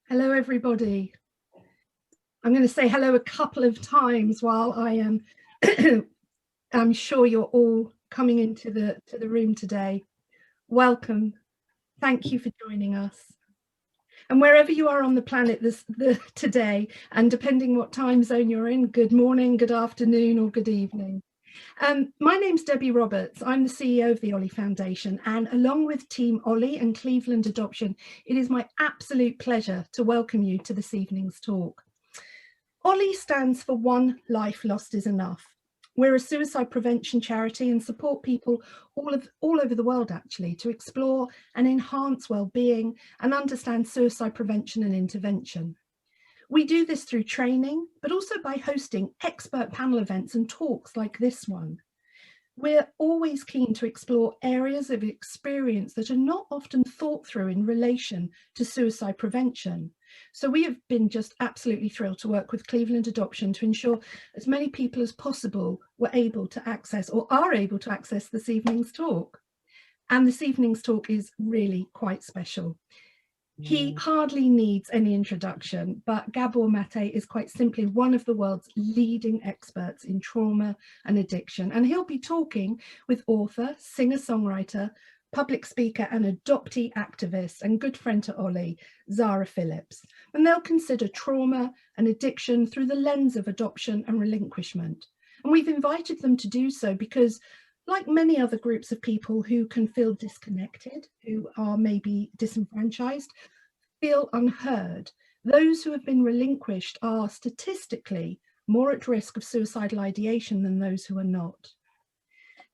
Hello, everybody. I'm going to say hello a couple of times while I am. I'm sure you're all coming into the room today. Welcome. Thank you for joining us. And wherever you are on the planet today, and depending what time zone you're in, good morning, good afternoon, or good evening. My name's Debbie Roberts. I'm the CEO of the Ollie Foundation, and along with Team Ollie and Cleveland Adoption, it is my absolute pleasure to welcome you to this evening's talk. Ollie stands for One Life Lost is Enough. We're a suicide prevention charity and support people all over the world, actually, to explore and enhance well-being and understand suicide prevention and intervention. We do this through training, but also by hosting expert panel events and talks like this one. We're always keen to explore areas of experience that are not often thought through in relation to suicide prevention. So we have been just absolutely thrilled to work with Cleveland Adoption to ensure as many people as possible were able to access or are able to access this evening's talk. And this evening's talk is really quite special. He hardly needs any introduction, but Gabor Maté is quite simply one of the world's leading experts in trauma and addiction. And he'll be talking with author, singer-songwriter, public speaker and adoptee activist and good friend to Ollie, Zara Phillips. And they'll consider trauma and addiction through the lens of adoption and relinquishment. And we've invited them to do so because, like many other groups of people who can feel disconnected, who are maybe disenfranchised, feel unheard, those who have been relinquished are statistically more at risk of suicidal ideation than those who are not.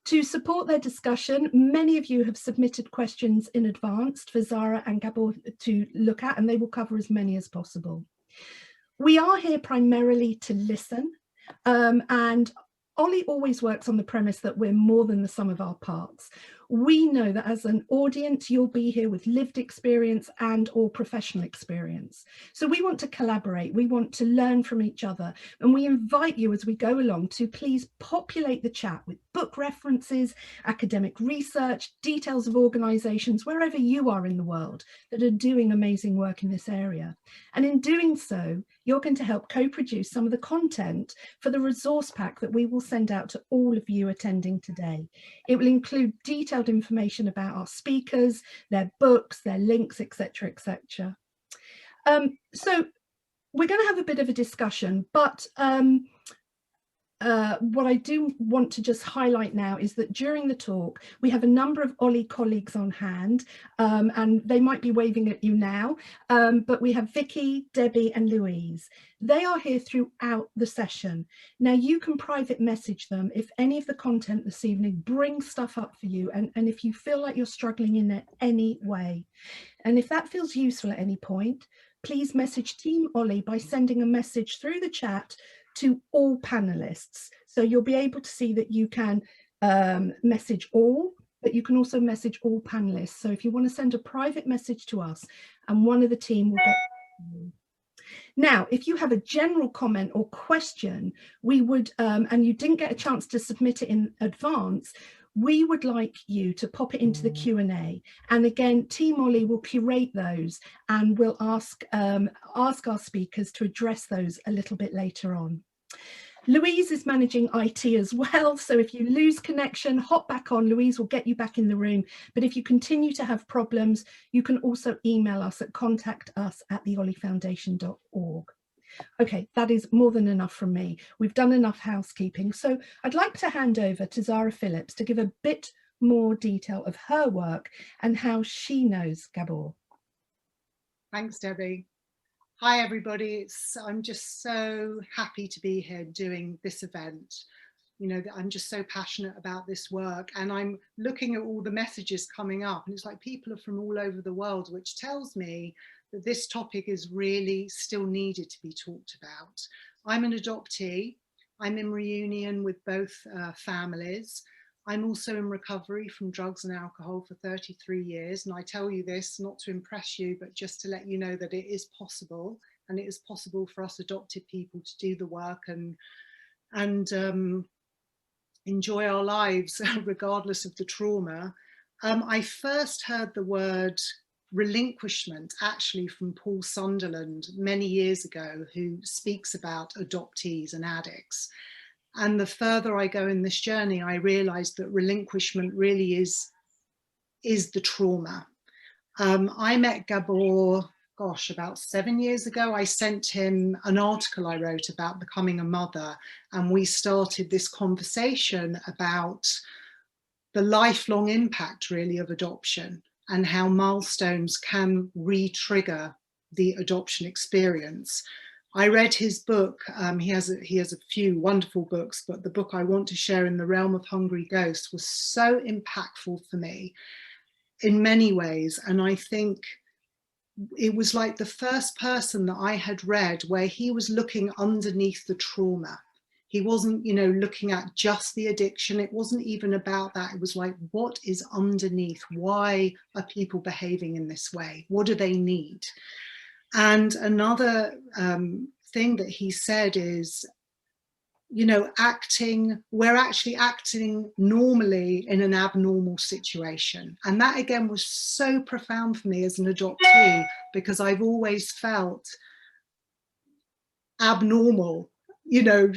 To support their discussion, many of you have submitted questions in advance for Zara and Gabor to look at, and they will cover as many as possible. We are here primarily to listen, and Ollie always works on the premise that we're more than the sum of our parts. We know that as an audience, you'll be here with lived experience and or professional experience. So we want to collaborate, we want to learn from each other, and we invite you as we go along to please populate the chat with book references, academic research, details of organisations, wherever you are in the world that are doing amazing work in this area. And in doing so, you're going to help co-produce some of the content for the resource pack that we will send out to all of you attending today. It will include detailed information about our speakers, their books, their links, etc., etc. So we're going to have a bit of a discussion, but what I do want to just highlight now is that during the talk, we have a number of Ollie colleagues on hand, and they might be waving at you now, but we have Vicky, Debbie and Louise. They are here throughout the session. Now you can private message them if any of the content this evening brings stuff up for you, and if you feel like you're struggling in any way. And if that feels useful at any point, please message Team Ollie by sending a message through the chat to all panelists. So you'll be able to see that you can message all, but you can also message all panelists. So if you want to send a private message to us, and one of the team will get you. Now, if you have a general comment or question, we would, and you didn't get a chance to submit it in advance, we would like you to pop it into the Q&A. And again, Team Ollie will curate those and we'll ask our speakers to address those a little bit later on. Louise is managing IT as well, so if you lose connection, hop back on. Louise will get you back in the room. But if you continue to have problems, you can also email us at contact@theolliefoundation.org. Okay, that is more than enough from me. We've done enough housekeeping. So I'd like to hand over to Zara Phillips to give a bit more detail of her work and how she knows Gabor. Thanks, Debbie. Hi, everybody. I'm just so happy to be here doing this event. You know, I'm just so passionate about this work, and I'm looking at all the messages coming up, and it's like people are from all over the world, which tells me that this topic is really still needed to be talked about. I'm an adoptee. I'm in reunion with both families. I'm also in recovery from drugs and alcohol for 33 years. And I tell you this not to impress you, but just to let you know that it is possible, and it is possible for us adopted people to do the work and enjoy our lives regardless of the trauma. I first heard the word Relinquishment, actually from Paul Sunderland many years ago, who speaks about adoptees and addicts. And the further I go in this journey, I realized that relinquishment really is the trauma. I met Gabor, gosh, about 7 years ago. I sent him an article I wrote about becoming a mother, and we started this conversation about the lifelong impact really of adoption and how milestones can re-trigger the adoption experience. I read his book. He has a few wonderful books, but the book I want to share, In the Realm of Hungry Ghosts, was so impactful for me in many ways. And I think it was like the first person that I had read where he was looking underneath the trauma. He wasn't, looking at just the addiction. It wasn't even about that. It was like, what is underneath? Why are people behaving in this way? What do they need? And another thing that he said is, we're actually acting normally in an abnormal situation. And that again was so profound for me as an adoptee, because I've always felt abnormal,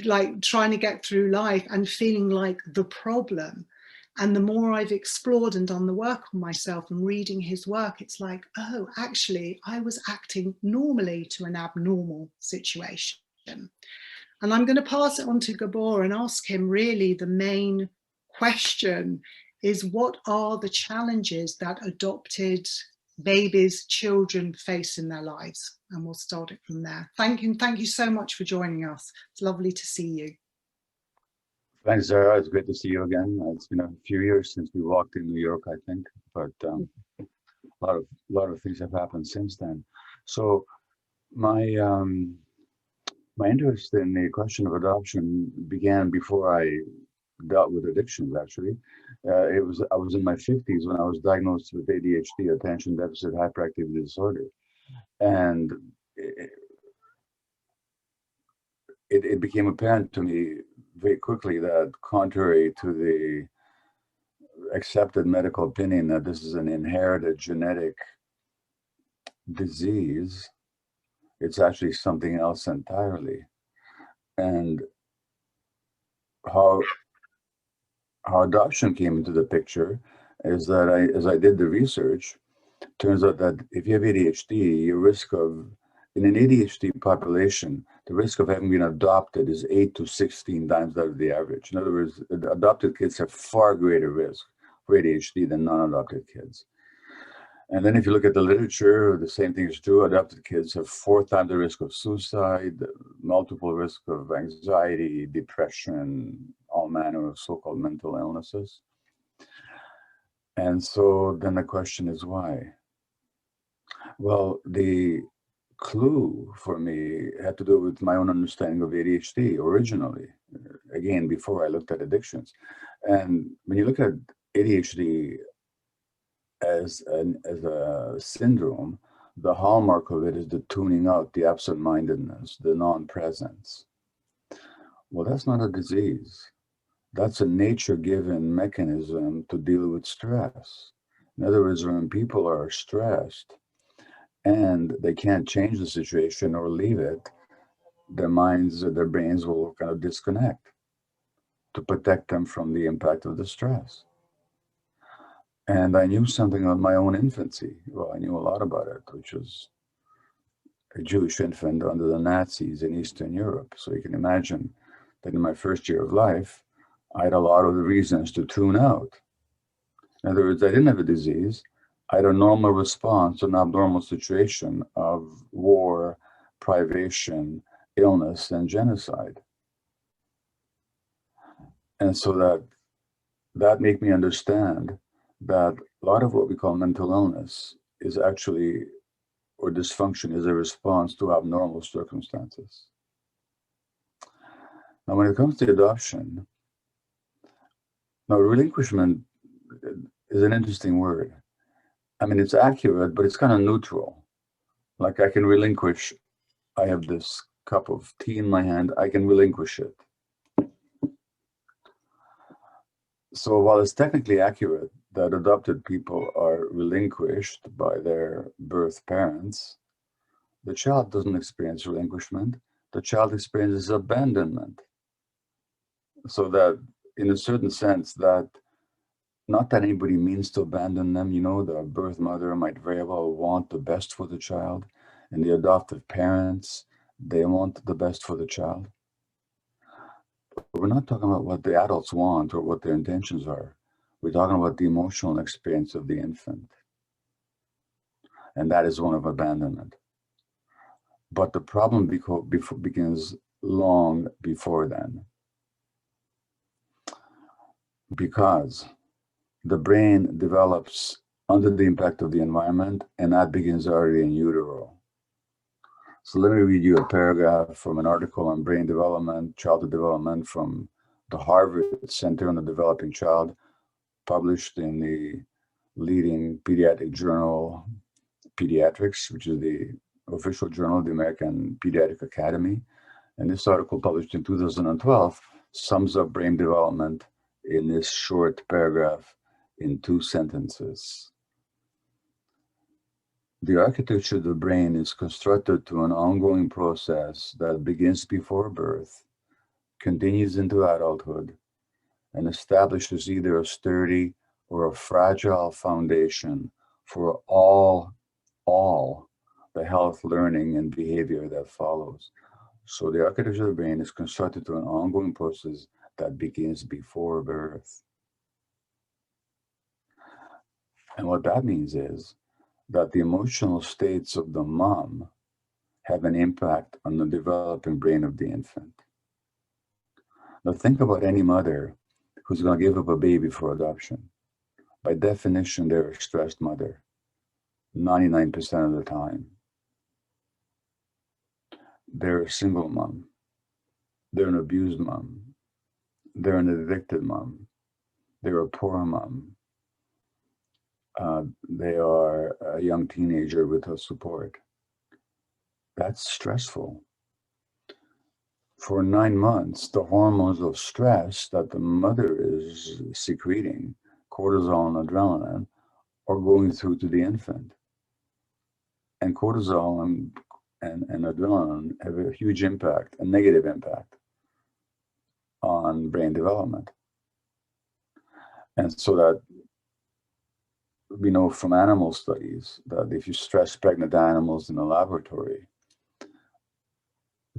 like trying to get through life and feeling like the problem. And the more I've explored and done the work on myself and reading his work, it's like, oh, actually, I was acting normally to an abnormal situation. And I'm going to pass it on to Gabor and ask him really the main question is, what are the challenges that adopted babies, children face in their lives? And we'll start it from there. Thank you so much for joining us. It's lovely to see you. Thanks, Zara. It's great to see you again. It's been a few years since we walked in New York, I think, but a lot of things have happened since then. So my interest in the question of adoption began before I dealt with addictions, actually. I was in my 50s when I was diagnosed with ADHD, attention deficit hyperactivity disorder. And it became apparent to me very quickly that, contrary to the accepted medical opinion that this is an inherited genetic disease, it's actually something else entirely. And how adoption came into the picture is that as I did the research, turns out that if you have ADHD, your risk of, in an ADHD population, the risk of having been adopted is 8 to 16 times that of the average. In other words, adopted kids have far greater risk for ADHD than non-adopted kids. And then if you look at the literature, the same thing is true. Adopted kids have 4 times the risk of suicide, multiple risk of anxiety, depression, all manner of so-called mental illnesses. And so then the question is why? Well, the clue for me had to do with my own understanding of ADHD originally, again, before I looked at addictions. And when you look at ADHD as a syndrome, the hallmark of it is the tuning out, the absent-mindedness, the non-presence. Well, that's not a disease. That's a nature-given mechanism to deal with stress. In other words, when people are stressed and they can't change the situation or leave it, their minds or their brains will kind of disconnect to protect them from the impact of the stress. And I knew something of my own infancy. Well, I knew a lot about it, which was a Jewish infant under the Nazis in Eastern Europe. So you can imagine that in my first year of life, I had a lot of the reasons to tune out. In other words, I didn't have a disease. I had a normal response to an abnormal situation of war, privation, illness, and genocide. And so that made me understand that a lot of what we call mental illness is actually, or dysfunction is a response to abnormal circumstances. Now, when it comes to adoption, now relinquishment is an interesting word. I mean, it's accurate, but it's kind of neutral. Like I can relinquish, I have this cup of tea in my hand, I can relinquish it. So while it's technically accurate, that adopted people are relinquished by their birth parents, the child doesn't experience relinquishment. The child experiences abandonment. So that, in a certain sense, that not that anybody means to abandon them, the birth mother might very well want the best for the child, and the adoptive parents, they want the best for the child. But we're not talking about what the adults want or what their intentions are. We're talking about the emotional experience of the infant. And that is one of abandonment. But the problem begins long before then. Because the brain develops under the impact of the environment, and that begins already in utero. So let me read you a paragraph from an article on brain development, childhood development from the Harvard Center on the Developing Child, published in the leading pediatric journal, Pediatrics, which is the official journal of the American Pediatric Academy. And this article, published in 2012, sums up brain development in this short paragraph in 2 sentences. The architecture of the brain is constructed through an ongoing process that begins before birth, continues into adulthood, and establishes either a sturdy or a fragile foundation for all the health, learning, and behavior that follows. So the architecture of the brain is constructed through an ongoing process that begins before birth. And what that means is that the emotional states of the mom have an impact on the developing brain of the infant. Now think about any mother who's going to give up a baby for adoption. By definition, they're a stressed mother, 99% of the time. They're a single mom. They're an abused mom. They're an addicted mom. They're a poor mom. They are a young teenager without support. That's stressful. For 9 months, the hormones of stress that the mother is secreting, cortisol and adrenaline, are going through to the infant. And cortisol and adrenaline have a huge impact, a negative impact, on brain development. And so that we know from animal studies that if you stress pregnant animals in a laboratory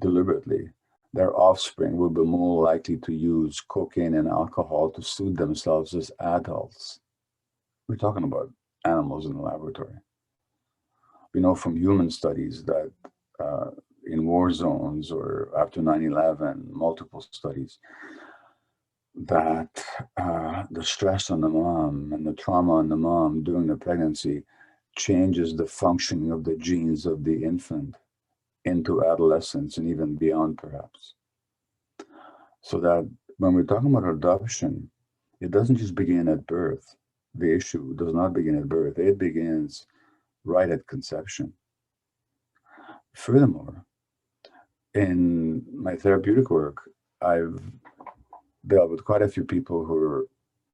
deliberately, their offspring will be more likely to use cocaine and alcohol to soothe themselves as adults. We're talking about animals in the laboratory. We know from human studies that in war zones or after 9/11, multiple studies, that the stress on the mom and the trauma on the mom during the pregnancy changes the functioning of the genes of the infant into adolescence and even beyond, perhaps. So that when we're talking about adoption, it doesn't just begin at birth. The issue does not begin at birth. It begins right at conception. Furthermore, in my therapeutic work, I've dealt with quite a few people who are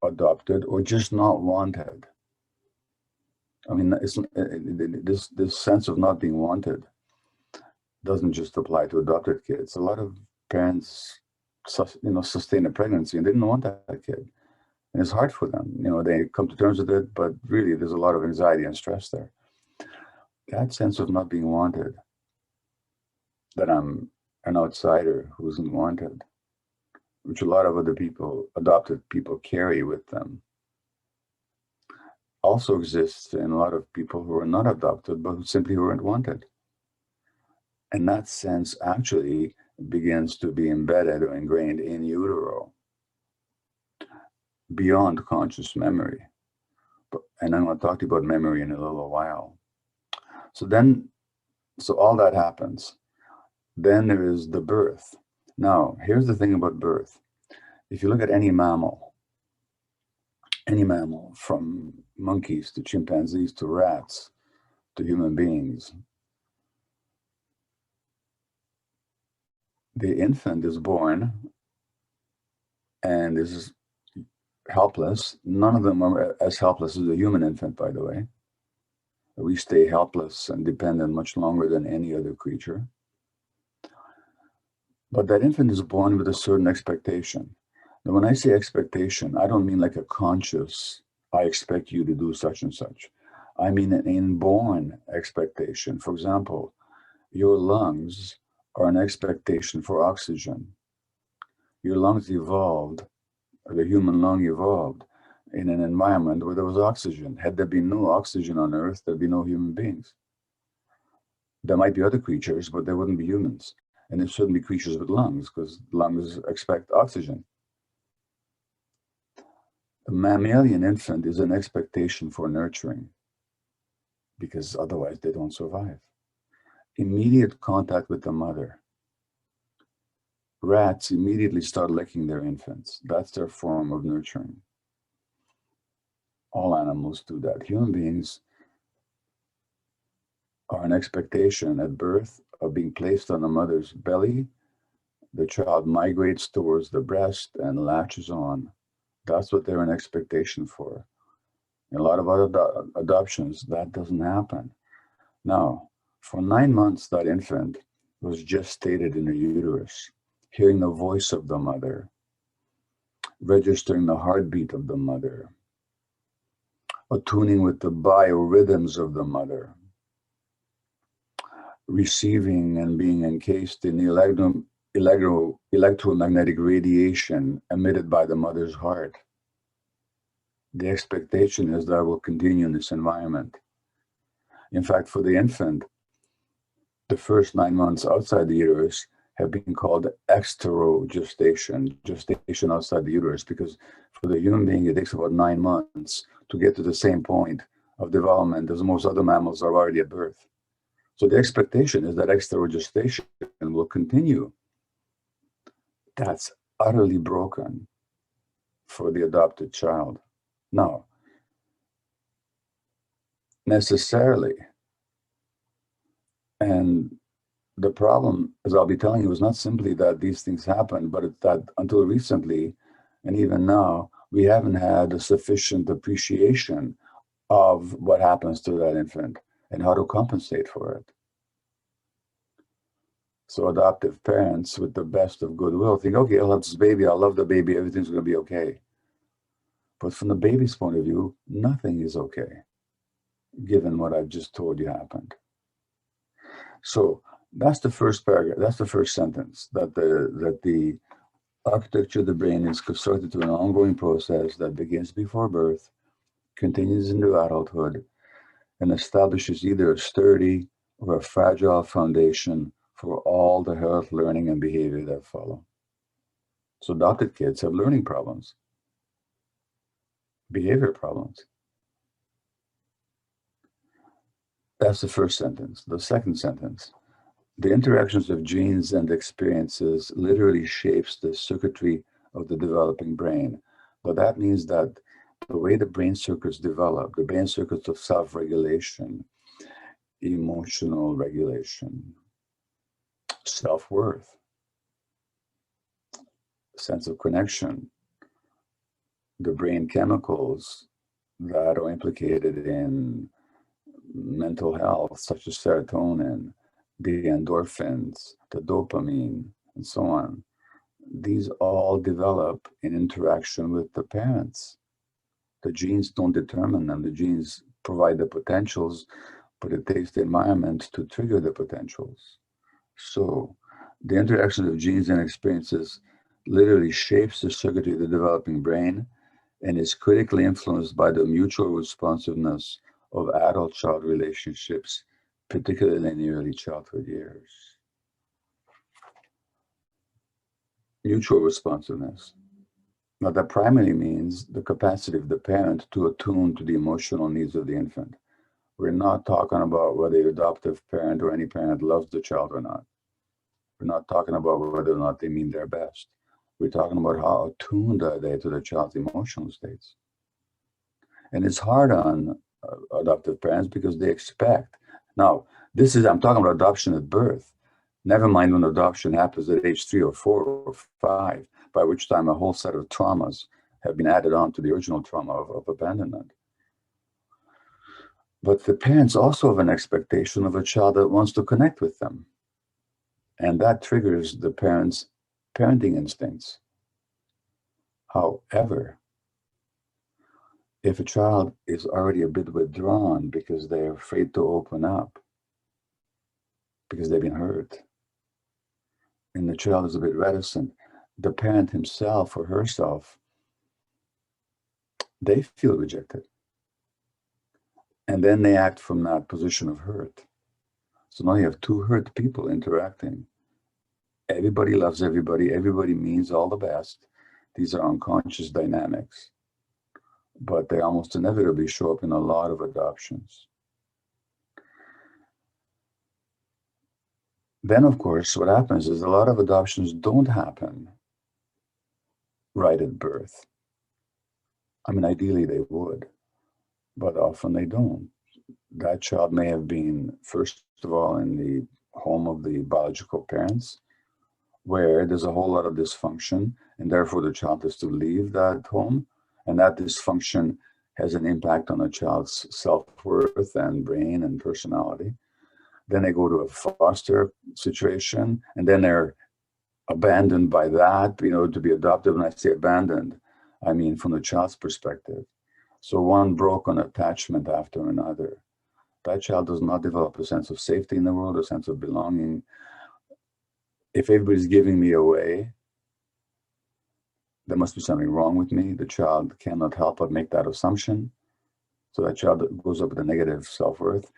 adopted or just not wanted. I mean, this sense of not being wanted doesn't just apply to adopted kids. A lot of parents, sustain a pregnancy and they didn't want that kid. And it's hard for them. They come to terms with it, but really there's a lot of anxiety and stress there. That sense of not being wanted, that I'm an outsider who isn't wanted, which a lot of other people, adopted people, carry with them, also exists in a lot of people who are not adopted, but who simply weren't wanted. And that sense actually begins to be embedded or ingrained in utero, beyond conscious memory. And I'm going to talk to you about memory in a little while. So all that happens. Then there is the birth. Now, here's the thing about birth. If you look at any mammal from monkeys to chimpanzees to rats to human beings, the infant is born and is helpless. None of them are as helpless as a human infant, by the way. We stay helpless and dependent much longer than any other creature. But that infant is born with a certain expectation. Now, when I say expectation, I don't mean like a conscious, I expect you to do such and such. I mean an inborn expectation. For example, your lungs are an expectation for oxygen. Your lungs evolved, or the human lung evolved, in an environment where there was oxygen. Had there been no oxygen on Earth, there'd be no human beings. There might be other creatures, but there wouldn't be humans. And there shouldn't be creatures with lungs, because lungs expect oxygen. The mammalian infant is an expectation for nurturing, because otherwise they don't survive. Immediate contact with the mother. Rats immediately start licking their infants. That's their form of nurturing. All animals do that. Human beings are an expectation at birth of being placed on the mother's belly. The child migrates towards the breast and latches on. That's what they're an expectation for. In a lot of other adoptions, that doesn't happen. Now, for 9 months, that infant was gestated in the uterus, hearing the voice of the mother, registering the heartbeat of the mother, attuning with the biorhythms of the mother, receiving and being encased in the electromagnetic radiation emitted by the mother's heart. The expectation is that it will continue in this environment. In fact, for the infant, the first 9 months outside the uterus have been called exterogestation, gestation outside the uterus, because for the human being, it takes about 9 months to get to the same point of development as most other mammals are already at birth. So the expectation is that exterogestation will continue. That's utterly broken for the adopted child. Now, necessarily, and the problem, as I'll be telling you, is not simply that these things happen, but it's that until recently, and even now, we haven't had a sufficient appreciation of what happens to that infant and how to compensate for it. So adoptive parents, with the best of goodwill, think, okay, I'll have this baby, I love the baby, everything's going to be okay. But from the baby's point of view, nothing is okay, given what I've just told you happened. So that's the first paragraph, that's the first sentence, that the architecture of the brain is constructed to an ongoing process that begins before birth, continues into adulthood, and establishes either a sturdy or a fragile foundation for all the health, learning, and behavior that follow. So adopted kids have learning problems, behavior problems. That's the first sentence. The second sentence, the interactions of genes and experiences literally shapes the circuitry of the developing brain. But that means that the way the brain circuits develop, the brain circuits of self-regulation, emotional regulation, self-worth, sense of connection, the brain chemicals that are implicated in mental health, such as serotonin, the endorphins, the dopamine, and so on. These all develop in interaction with the parents. The genes don't determine them. The genes provide the potentials, but it takes the environment to trigger the potentials. So the interaction of genes and experiences literally shapes the circuitry of the developing brain and is critically influenced by the mutual responsiveness of adult-child relationships, particularly in the early childhood years. Mutual responsiveness. Now, that primarily means the capacity of the parent to attune to the emotional needs of the infant. We're not talking about whether the adoptive parent or any parent loves the child or not. We're not talking about whether or not they mean their best. We're talking about how attuned are they to the child's emotional states. And it's hard on adoptive parents because they expect. Now, I'm talking about adoption at birth. Never mind when adoption happens at age 3 or 4 or 5, by which time a whole set of traumas have been added on to the original trauma of abandonment. But the parents also have an expectation of a child that wants to connect with them. And that triggers the parents' parenting instincts. However, if a child is already a bit withdrawn because they're afraid to open up, because they've been hurt, and the child is a bit reticent, the parent himself or herself, they feel rejected. And then they act from that position of hurt. So now you have two hurt people interacting. Everybody loves everybody. Everybody means all the best. These are unconscious dynamics, but they almost inevitably show up in a lot of adoptions. Then, of course, what happens is a lot of adoptions don't happen right at birth. I mean, ideally they would, but often they don't. That child may have been, first of all, in the home of the biological parents, where there's a whole lot of dysfunction, and therefore the child has to leave that home, and that dysfunction has an impact on a child's self-worth and brain and personality. Then they go to a foster situation, and then they're abandoned by that, to be adopted. When I say abandoned, I mean from the child's perspective. So one broken attachment after another. That child does not develop a sense of safety in the world, a sense of belonging. If everybody's giving me away, there must be something wrong with me. The child cannot help but make that assumption. So that child goes up with a negative self-worth.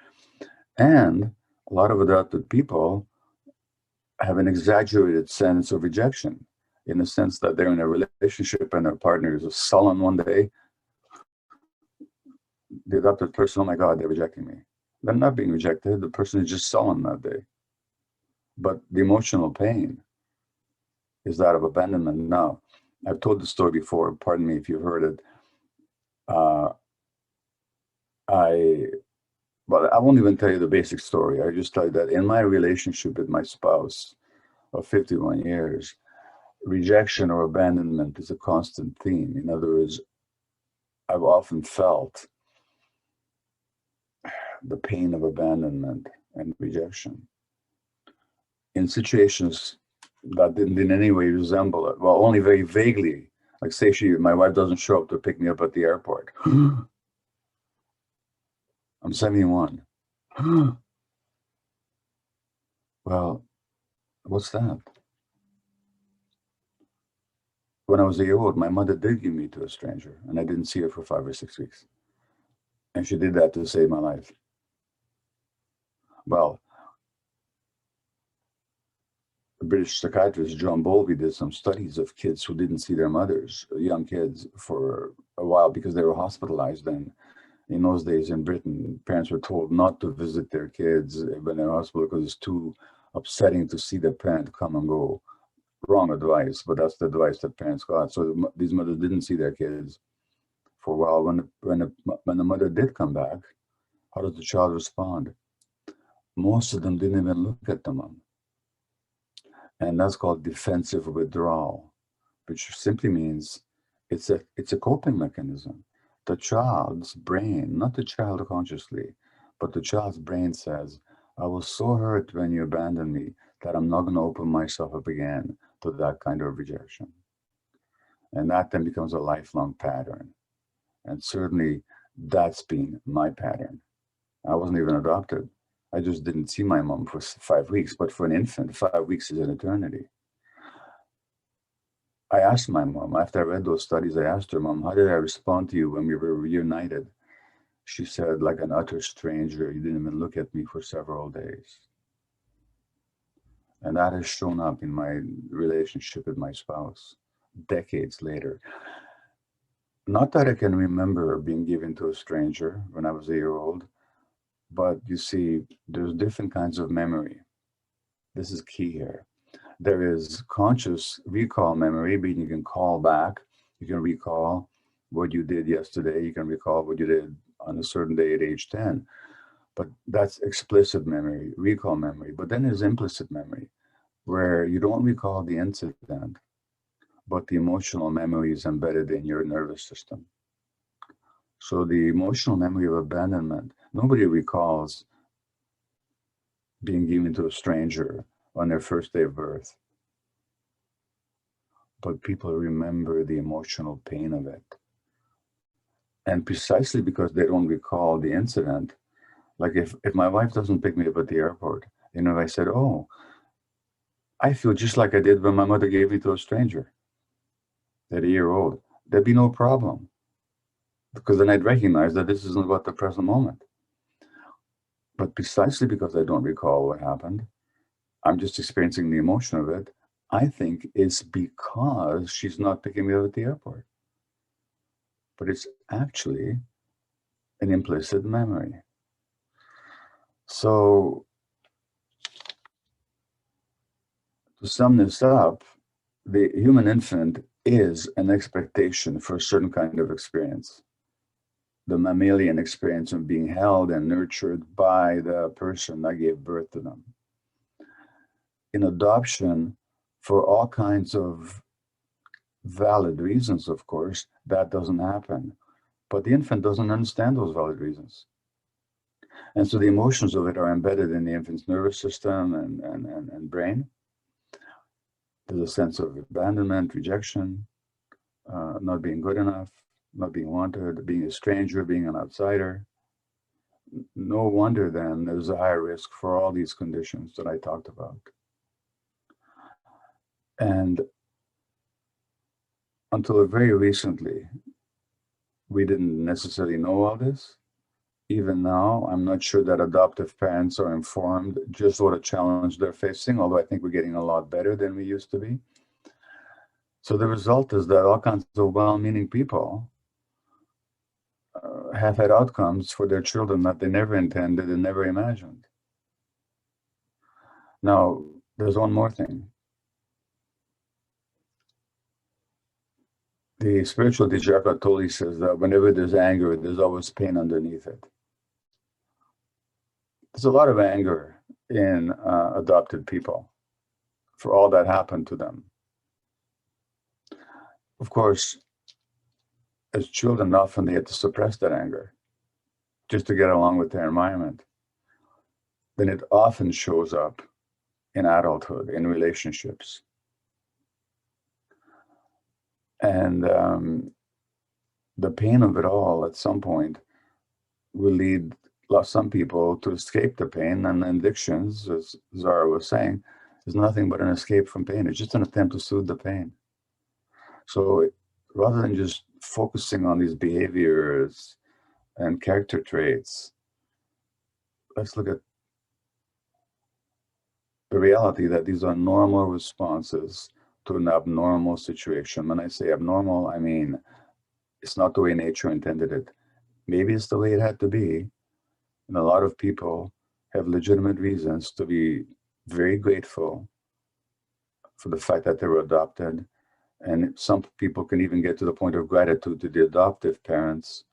And a lot of adopted people have an exaggerated sense of rejection, in the sense that they're in a relationship and their partner is sullen one day. The adopted person, oh my God, they're rejecting me. They're not being rejected. The person is just sullen that day. But the emotional pain is that of abandonment. Now, I've told the story before, pardon me if you've heard it. But I won't even tell you the basic story. I just tell you that in my relationship with my spouse of 51 years, rejection or abandonment is a constant theme. In other words, I've often felt the pain of abandonment and rejection in situations that didn't in any way resemble it. Well, only very vaguely. Like say my wife doesn't show up to pick me up at the airport. I'm 71. Well, what's that? When I was a year old, my mother did give me to a stranger, and I didn't see her for 5 or 6 weeks. And she did that to save my life. Well, the British psychiatrist John Bowlby did some studies of kids who didn't see their mothers, young kids, for a while because they were hospitalized. And in those days in Britain, parents were told not to visit their kids when they're in hospital because it's too upsetting to see their parent come and go. Wrong advice, but that's the advice that parents got. So these mothers didn't see their kids for a while. When the mother did come back, how does the child respond? Most of them didn't even look at the mom. And that's called defensive withdrawal, which simply means it's a coping mechanism. The child's brain, not the child consciously, but the child's brain says, I was so hurt when you abandoned me that I'm not going to open myself up again to that kind of rejection. And that then becomes a lifelong pattern. And certainly that's been my pattern. I wasn't even adopted. I just didn't see my mom for 5 weeks, but for an infant, 5 weeks is an eternity. I asked my mom, after I read those studies, I asked her, Mom, how did I respond to you when we were reunited? She said, like an utter stranger, you didn't even look at me for several days. And that has shown up in my relationship with my spouse decades later. Not that I can remember being given to a stranger when I was a year old, but you see, there's different kinds of memory. This is key here. There is conscious recall memory, meaning you can call back, you can recall what you did yesterday, you can recall what you did on a certain day at age 10. But that's explicit memory, recall memory. But then there's implicit memory, where you don't recall the incident, but the emotional memory is embedded in your nervous system. So the emotional memory of abandonment, nobody recalls being given to a stranger on their first day of birth, but people remember the emotional pain of it. And precisely because they don't recall the incident, like if my wife doesn't pick me up at the airport, if I said, oh, I feel just like I did when my mother gave me to a stranger at a year old, there'd be no problem. Because then I'd recognize that this isn't about the present moment. But precisely because I don't recall what happened, I'm just experiencing the emotion of it. I think it's because she's not picking me up at the airport. But it's actually an implicit memory. So to sum this up, the human infant is an expectation for a certain kind of experience. The mammalian experience of being held and nurtured by the person that gave birth to them. In adoption, for all kinds of valid reasons, of course, that doesn't happen. But the infant doesn't understand those valid reasons. And so the emotions of it are embedded in the infant's nervous system and brain. There's a sense of abandonment, rejection, not being good enough, not being wanted, being a stranger, being an outsider. No wonder then there's a higher risk for all these conditions that I talked about. And until very recently, we didn't necessarily know all this. Even now, I'm not sure that adoptive parents are informed just what a challenge they're facing, although I think we're getting a lot better than we used to be. So the result is that all kinds of well-meaning people have had outcomes for their children that they never intended and never imagined. Now, there's one more thing. The spiritual teacher Eckhart Tolle says that whenever there's anger, there's always pain underneath it. There's a lot of anger in adopted people for all that happened to them. Of course, as children, often they have to suppress that anger just to get along with their environment. Then it often shows up in adulthood, in relationships. And the pain of it all at some point will lead some people to escape the pain, and addictions, as Zara was saying, is nothing but an escape from pain. It's just an attempt to soothe the pain. So rather than just focusing on these behaviors and character traits, let's look at the reality that these are normal responses to an abnormal situation. When I say abnormal, I mean it's not the way nature intended it. Maybe it's the way it had to be. And a lot of people have legitimate reasons to be very grateful for the fact that they were adopted. And some people can even get to the point of gratitude to the adoptive parents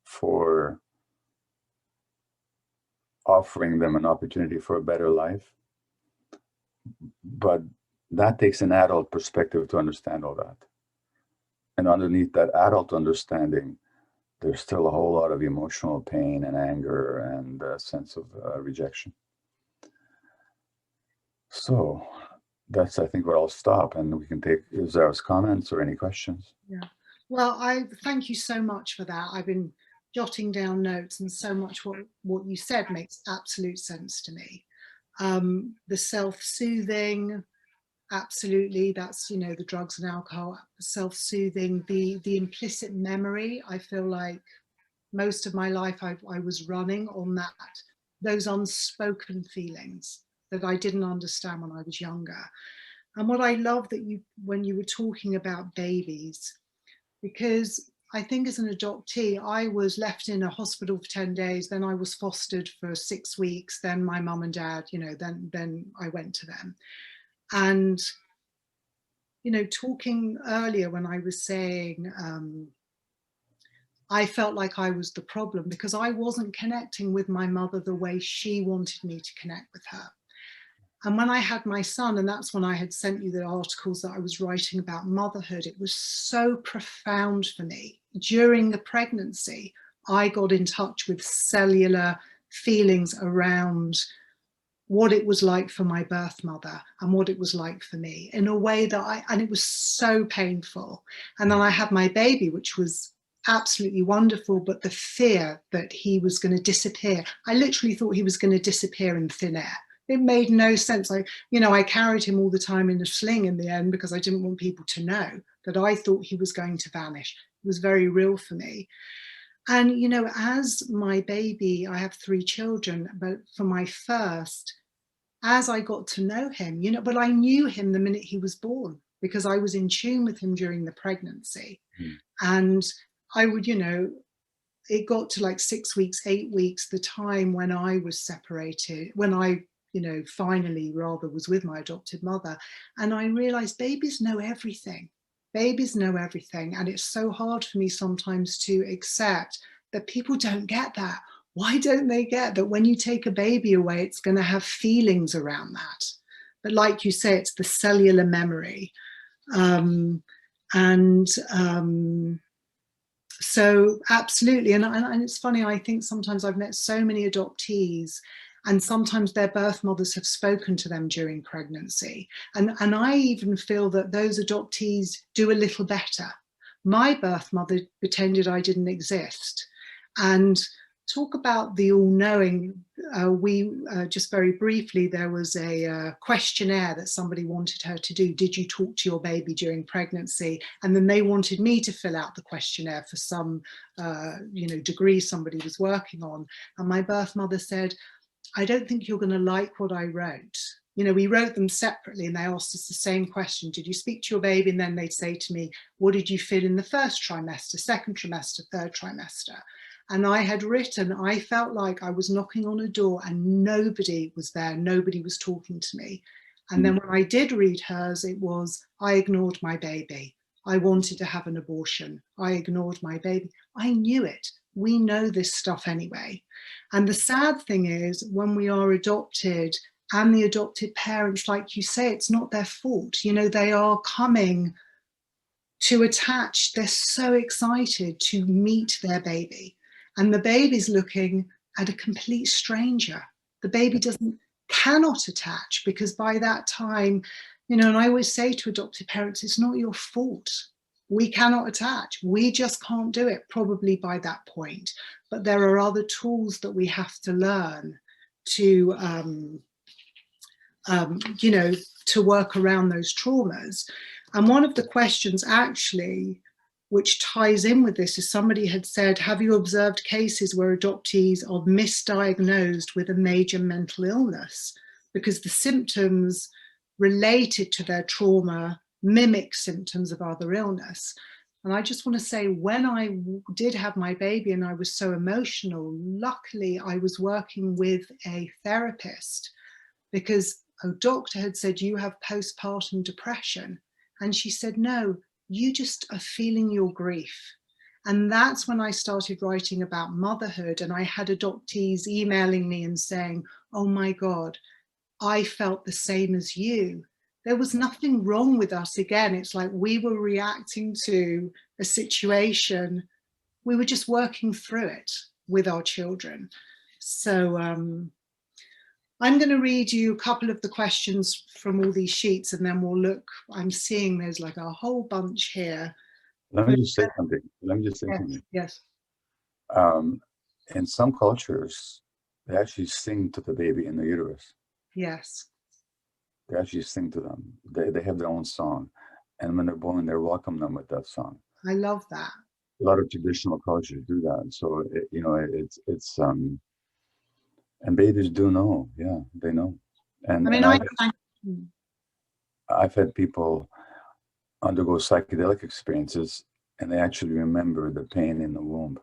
for offering them an opportunity for a better life. But that takes an adult perspective to understand all that. And underneath that adult understanding, there's still a whole lot of emotional pain and anger and a sense of rejection. So that's, I think, where I'll stop, and we can take Zara's comments or any questions. Yeah. Well, I thank you so much for that. I've been jotting down notes, and so much what you said makes absolute sense to me. The self-soothing, absolutely, that's, you know, the drugs and alcohol, self-soothing, the implicit memory. I feel like most of my life I was running on those unspoken feelings that I didn't understand when I was younger. And what I love that when you were talking about babies, because I think as an adoptee, I was left in a hospital for 10 days, then I was fostered for 6 weeks, then my mum and dad, you know, then I went to them. And, you know, talking earlier when I was saying, I felt like I was the problem because I wasn't connecting with my mother the way she wanted me to connect with her. And when I had my son, and that's when I had sent you the articles that I was writing about motherhood, it was so profound for me. During the pregnancy, I got in touch with cellular feelings around what it was like for my birth mother and what it was like for me in a way that and it was so painful. And then I had my baby, which was absolutely wonderful, but the fear that he was going to disappear, I literally thought he was going to disappear in thin air. It made no sense. I carried him all the time in a sling in the end because I didn't want people to know that I thought he was going to vanish. It was very real for me. And, as my baby, I have 3 children, but for my first, as I got to know him, but I knew him the minute he was born because I was in tune with him during the pregnancy. And I would, it got to like 6 weeks, 8 weeks, the time when I was separated, when I, finally rather was with my adopted mother. And I realized babies know everything. Babies know everything. And it's so hard for me sometimes to accept that people don't get that. Why don't they get that when you take a baby away, it's going to have feelings around that? But like you say, it's the cellular memory. So absolutely. And it's funny, I think sometimes I've met so many adoptees and sometimes their birth mothers have spoken to them during pregnancy. And I even feel that those adoptees do a little better. My birth mother pretended I didn't exist. And talk about the all-knowing, we just very briefly, there was a questionnaire that somebody wanted her to do. Did you talk to your baby during pregnancy? And then they wanted me to fill out the questionnaire for some degree somebody was working on. And my birth mother said, I don't think you're going to like what I wrote. We wrote them separately and they asked us the same question. Did you speak to your baby? And then they'd say to me, what did you feel in the first trimester, second trimester, third trimester? And I had written, I felt like I was knocking on a door and nobody was there. Nobody was talking to me. And then when I did read hers, it was, I ignored my baby. I wanted to have an abortion. I ignored my baby. I knew it. We know this stuff anyway. And the sad thing is when we are adopted and the adopted parents, like you say, it's not their fault. They are coming to attach. They're so excited to meet their baby. And the baby's looking at a complete stranger. The baby cannot attach because by that time, and I always say to adopted parents, it's not your fault. We cannot attach. We just can't do it probably by that point. But there are other tools that we have to learn to, to work around those traumas. And one of the questions actually, which ties in with this, is somebody had said, have you observed cases where adoptees are misdiagnosed with a major mental illness because the symptoms related to their trauma mimic symptoms of other illness? And I just want to say, when I did have my baby and I was so emotional, luckily I was working with a therapist because a doctor had said, you have postpartum depression. And she said, no, you just are feeling your grief. And that's when I started writing about motherhood. And I had adoptees emailing me and saying, oh my God, I felt the same as you. There was nothing wrong with us. Again, it's like we were reacting to a situation. We were just working through it with our children. So I'm going to read you a couple of the questions from all these sheets and then we'll look. I'm seeing there's like a whole bunch here. Let me just say something. Yes. In some cultures, they actually sing to the baby in the uterus. Yes. They actually sing to them. They have their own song. And when they're born, they welcome them with that song. I love that. A lot of traditional cultures do that. So, it's and babies do know. Yeah, they know. And, I mean, I've had people undergo psychedelic experiences and they actually remember the pain in the womb.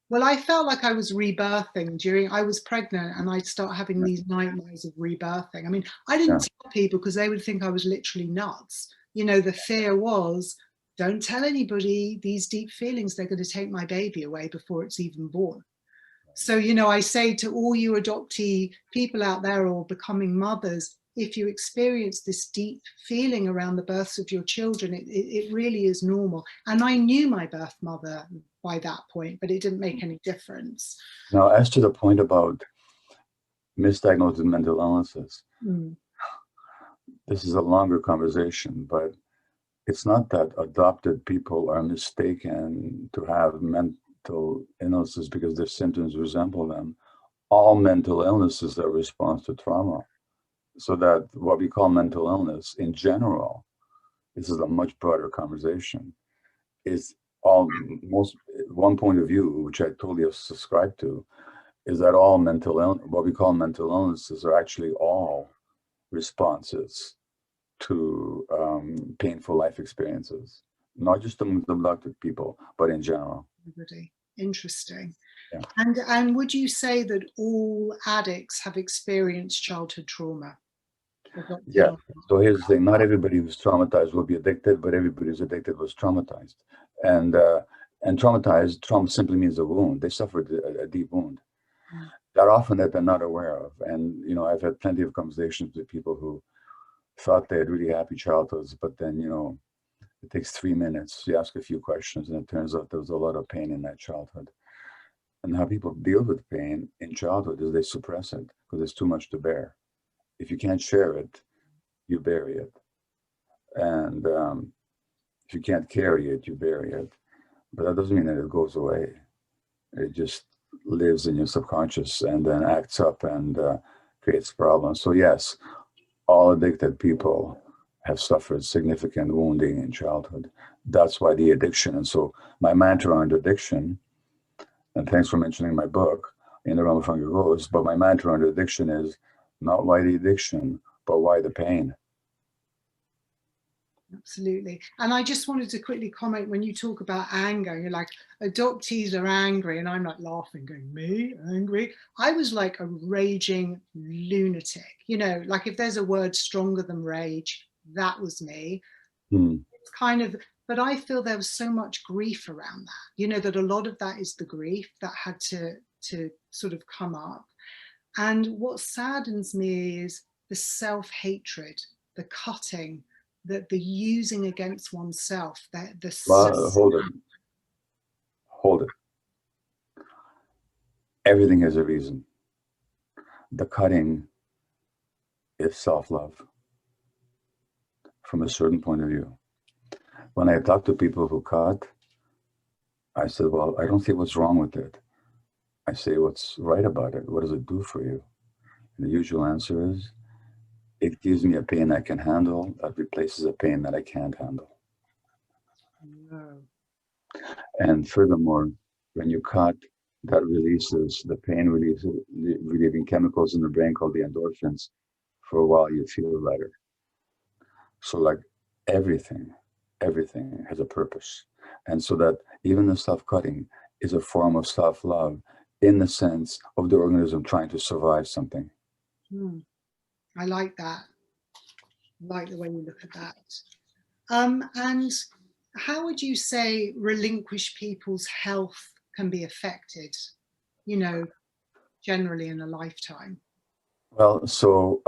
Well, I felt like I was rebirthing I was pregnant and I'd start having these nightmares of rebirthing. I mean, I didn't tell people because they would think I was literally nuts. The fear was, don't tell anybody these deep feelings. They're going to take my baby away before it's even born. So, you know, I say to all you adoptee people out there or becoming mothers, if you experience this deep feeling around the births of your children, it really is normal. And I knew my birth mother by that point, but it didn't make any difference. Now, as to the point about misdiagnosed mental illnesses, this is a longer conversation, but it's not that adopted people are mistaken to have mental illnesses because their symptoms resemble them. All mental illnesses are a response to trauma. So that what we call mental illness in general, this is a much broader conversation, is one point of view, which I totally subscribe to, is that all what we call mental illnesses are actually all responses to painful life experiences, not just among abducted people, but in general. Everybody. Interesting. Yeah. And would you say that all addicts have experienced childhood trauma? Yeah. So here's the thing: not everybody who's traumatized will be addicted, but everybody who's addicted was traumatized. And traumatized, trauma simply means a wound. They suffered a deep wound that often that they're not aware of. And you know, I've had plenty of conversations with people who thought they had really happy childhoods, but then, you know, it takes 3 minutes. You ask a few questions, and it turns out there was a lot of pain in that childhood. And how people deal with pain in childhood is they suppress it because there's too much to bear. If you can't share it, you bury it. And if you can't carry it, you bury it. But that doesn't mean that it goes away. It just lives in your subconscious and then acts up and creates problems. So yes, all addicted people have suffered significant wounding in childhood. That's why the addiction. And so my mantra on addiction, and thanks for mentioning my book, In the Realm of Hunger Goes, but my mantra on addiction is not why the addiction, but why the pain. Absolutely. And I just wanted to quickly comment, when you talk about anger, you're like, adoptees are angry, and I'm like laughing, going, me, angry? I was like a raging lunatic, you know, like if there's a word stronger than rage, that was me. It's kind of, but I feel there was so much grief around that, you know, that a lot of that is the grief that had to sort of come up. And what saddens me is the self-hatred, the cutting, the using against oneself. Well, hold it. Everything has a reason. The cutting is self-love from a certain point of view. When I talk to people who cut, I said, well, I don't see what's wrong with it. I say, what's right about it? What does it do for you? And the usual answer is, it gives me a pain I can handle that replaces a pain that I can't handle. No. And furthermore, when you cut, that releases the pain, relieving chemicals in the brain called the endorphins. For a while, you feel better. So like everything has a purpose. And so that even the self-cutting is a form of self-love in the sense of the organism trying to survive something. I like that. I like the way you look at that. And how would you say relinquished people's health can be affected, you know, generally in a lifetime? Well, so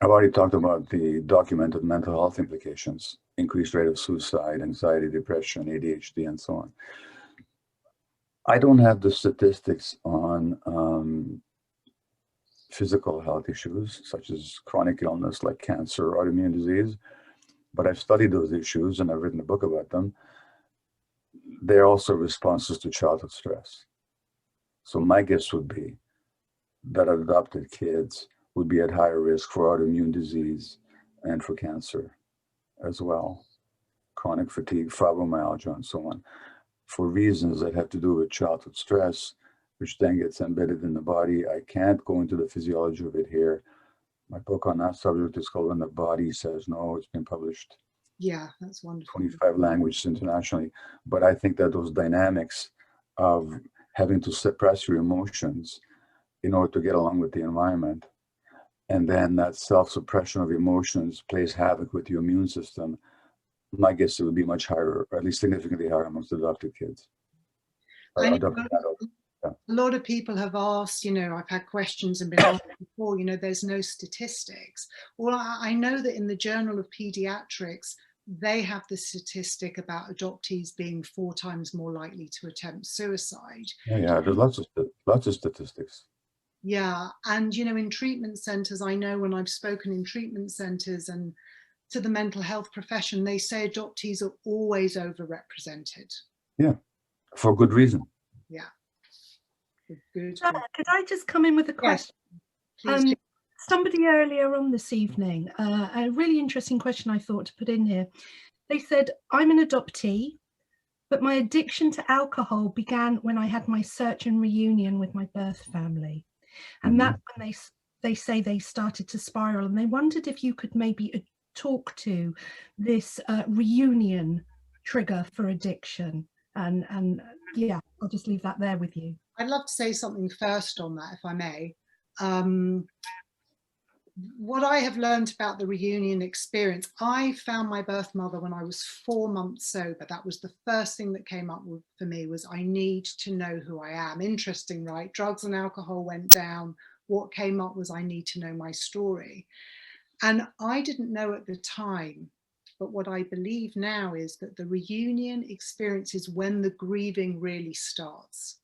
I've already talked about the documented mental health implications, increased rate of suicide, anxiety, depression, ADHD, and so on. I don't have the statistics on physical health issues, such as chronic illness like cancer or autoimmune disease, but I've studied those issues and I've written a book about them. They're also responses to childhood stress. So my guess would be that adopted kids would be at higher risk for autoimmune disease and for cancer as well, chronic fatigue, fibromyalgia, and so on, for reasons that have to do with childhood stress, which then gets embedded in the body. I can't go into the physiology of it here. My book on that subject is called When the Body Says No. It's been published. Yeah, that's wonderful. 25 languages internationally. But I think that those dynamics of having to suppress your emotions in order to get along with the environment, and then that self-suppression of emotions plays havoc with your immune system, my guess it would be much higher, or at least significantly higher amongst adopted kids. adopted adult. A lot of people have asked, you know, I've had questions and been asked before, you know, there's no statistics. Well, I know that in the Journal of Pediatrics, they have the statistic about adoptees being 4 times more likely to attempt suicide. Yeah, there's lots of statistics. Yeah, and you know, in treatment centres, I know when I've spoken in treatment centres and to the mental health profession, they say adoptees are always overrepresented. Yeah, for good reason. Yeah. Good. Could I just come in with a question? Yes, please. Somebody earlier on this evening, a really interesting question I thought to put in here. They said, I'm an adoptee, but my addiction to alcohol began when I had my search and reunion with my birth family. And that's when they say they started to spiral. And they wondered if you could maybe talk to this reunion trigger for addiction. And yeah, I'll just leave that there with you. I'd love to say something first on that, if I may. What I have learned about the reunion experience, I found my birth mother when I was 4 months sober. That was the first thing that came up for me, was I need to know who I am. Interesting, right? Drugs and alcohol went down. What came up was I need to know my story. And I didn't know at the time, but what I believe now is that the reunion experience is when the grieving really starts.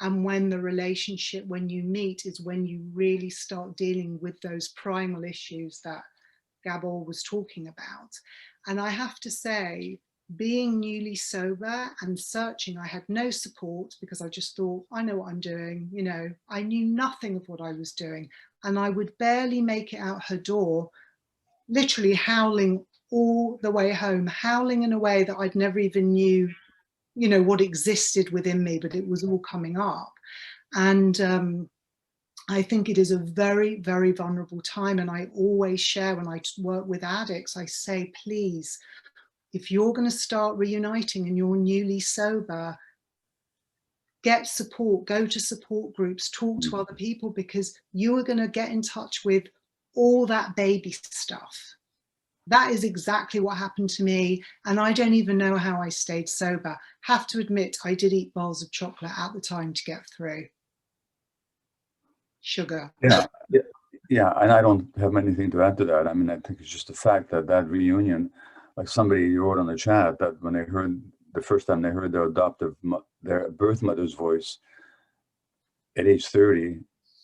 And when the relationship, when you meet, is when you really start dealing with those primal issues that Gabor was talking about. And I have to say, being newly sober and searching, I had no support because I just thought, I know what I'm doing. You know, I knew nothing of what I was doing. And I would barely make it out her door, literally howling all the way home, howling in a way that I'd never even knew, you know, what existed within me, but it was all coming up. And I think it is a very, very vulnerable time. And I always share when I work with addicts, I say, please, if you're going to start reuniting and you're newly sober, get support, go to support groups, talk to other people, because you are going to get in touch with all that baby stuff. That is exactly what happened to me. And I don't even know how I stayed sober. Have to admit, I did eat bowls of chocolate at the time to get through. Sugar. Yeah, and I don't have anything to add to that. I mean, I think it's just the fact that that reunion, like somebody wrote on the chat, that when they heard, the first time they heard their birth mother's voice at age 30,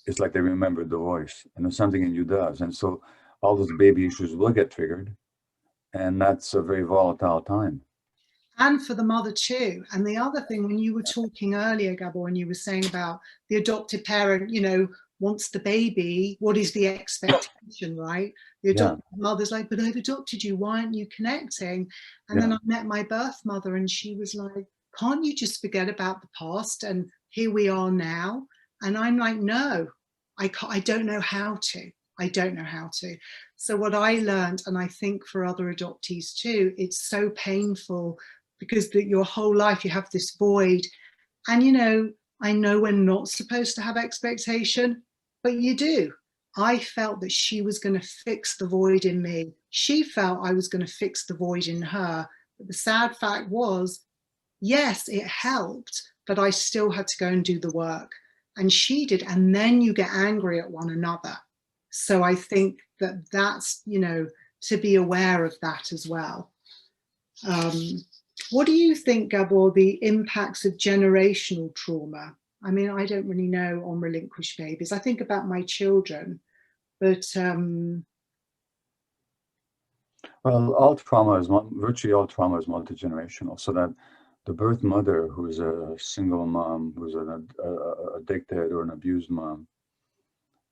it's like they remembered the voice, and there's something in you does. And so all those baby issues will get triggered, and that's a very volatile time. And for the mother too. And the other thing, when you were talking earlier, Gabor, and you were saying about the adopted parent, you know, wants the baby, what is the expectation, right? The adopted mother's like, but I've adopted you, why aren't you connecting? And then I met my birth mother and she was like, can't you just forget about the past? And here we are now. And I'm like, no, I don't know how to. I don't know how to. So what I learned, and I think for other adoptees too, it's so painful because your whole life you have this void. And, you know, I know we're not supposed to have expectation, but you do. I felt that she was going to fix the void in me. She felt I was going to fix the void in her. But the sad fact was, yes, it helped, but I still had to go and do the work. And she did. And then you get angry at one another. So I think that that's, you know, to be aware of that as well. What do you think, Gabor, the impacts of generational trauma? I mean, I don't really know on relinquished babies. I think about my children, but... Well, virtually all trauma is multi-generational, so that the birth mother, who's a single mom, who's an addicted or an abused mom,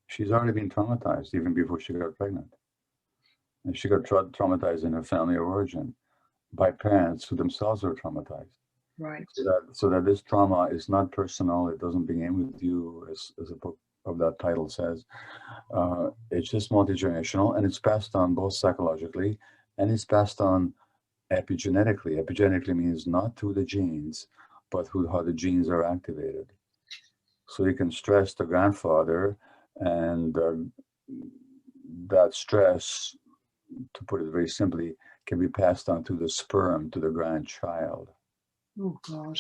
she's already been traumatized even before she got pregnant. And she got traumatized in her family of origin by parents who themselves were traumatized. Right. So that this trauma is not personal. It doesn't begin with you, as a book of that title says. It's just multi-generational, and it's passed on both psychologically and it's passed on epigenetically. Epigenetically means not through the genes, but through how the genes are activated. So you can stress the grandfather, and that stress, to put it very simply, can be passed on to the sperm, to the grandchild. Oh, God.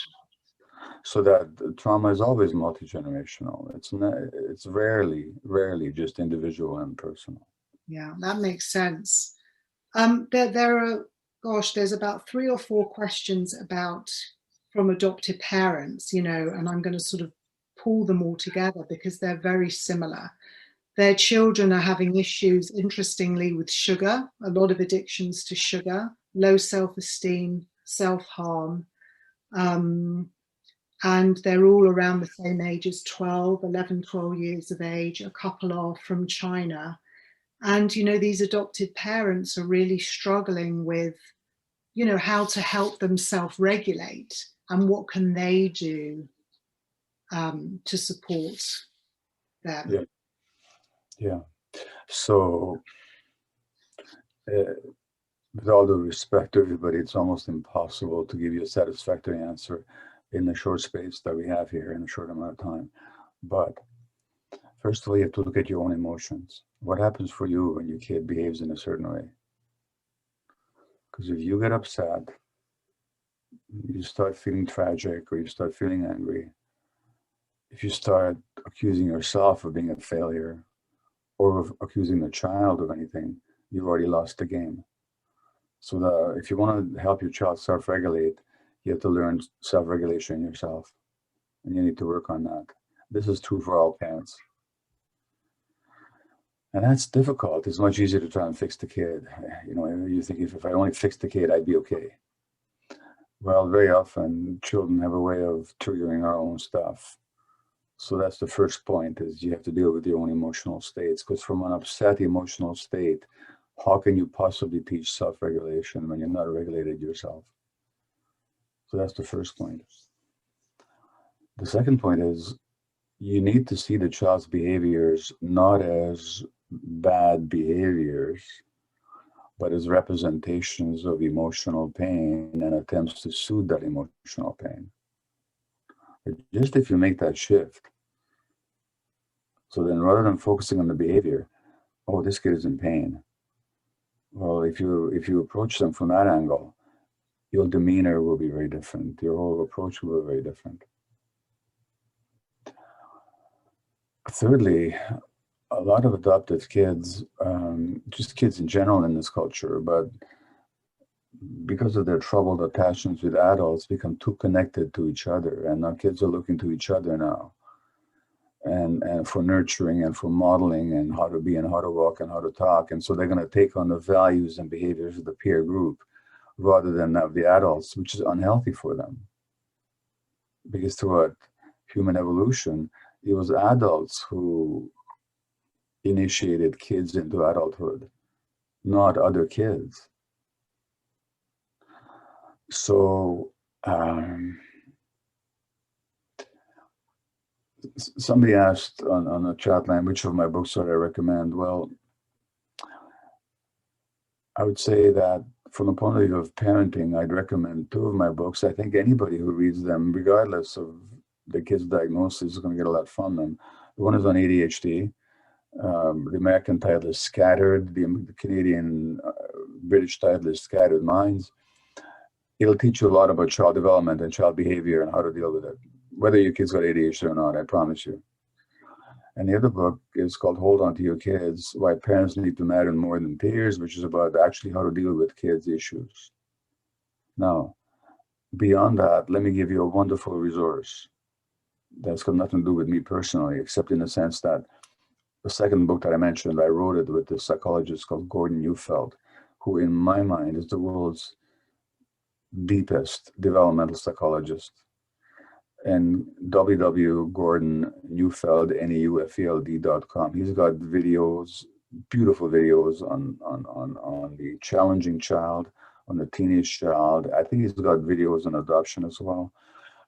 So that trauma is always multi-generational. It's rarely just individual and personal. Yeah, that makes sense. There are, gosh, there's about 3 or 4 questions from adoptive parents, and I'm going to sort of pull them all together because they're very similar. Their children are having issues, interestingly, with sugar, a lot of addictions to sugar, low self-esteem, self-harm. And they're all around the same age as 11, 12 years of age. A couple are from China. And, these adopted parents are really struggling with, how to help them self-regulate and what can they do to support them. Yeah. So, with all due respect to everybody, it's almost impossible to give you a satisfactory answer in the short space that we have here in a short amount of time. But first of all, you have to look at your own emotions. What happens for you when your kid behaves in a certain way? Because if you get upset, you start feeling tragic, or you start feeling angry, if you start accusing yourself of being a failure or of accusing the child of anything, you've already lost the game. So if you want to help your child self-regulate, you have to learn self-regulation yourself, and you need to work on that. This is true for all parents. And that's difficult. It's much easier to try and fix the kid. You think if I only fix the kid, I'd be okay. Well, very often children have a way of triggering our own stuff. So that's the first point, is you have to deal with your own emotional states, because from an upset emotional state, how can you possibly teach self-regulation when you're not regulated yourself? So that's the first point. The second point is you need to see the child's behaviors not as bad behaviors, but as representations of emotional pain and attempts to soothe that emotional pain. Just if you make that shift, so then rather than focusing on the behavior, oh, this kid is in pain. Well, if you approach them from that angle, your demeanor will be very different. Your whole approach will be very different. Thirdly, a lot of adoptive kids, just kids in general in this culture, but because of their troubled attachments with adults, become too connected to each other. And our kids are looking to each other now. And for nurturing and for modeling and how to be and how to walk and how to talk. And so they're going to take on the values and behaviors of the peer group rather than of the adults, which is unhealthy for them. Because throughout human evolution, it was adults who initiated kids into adulthood, not other kids. So somebody asked on the chat line, which of my books would I recommend? Well, I would say that from the point of view of parenting, I'd recommend 2 of my books. I think anybody who reads them, regardless of the kid's diagnosis, is going to get a lot from them. One is on ADHD. The American title is Scattered. The Canadian, British title is Scattered Minds. It'll teach you a lot about child development and child behavior and how to deal with it, whether your kid's got ADHD or not, I promise you. And the other book is called Hold On to Your Kids, Why Parents Need to Matter More Than Peers, which is about actually how to deal with kids' issues. Now, beyond that, let me give you a wonderful resource that's got nothing to do with me personally, except in the sense that the second book that I mentioned, I wrote it with this psychologist called Gordon Neufeld, who in my mind is the world's deepest developmental psychologist. And www.gordonneufeld.com. He's got videos, beautiful videos on the challenging child, on the teenage child. I think he's got videos on adoption as well,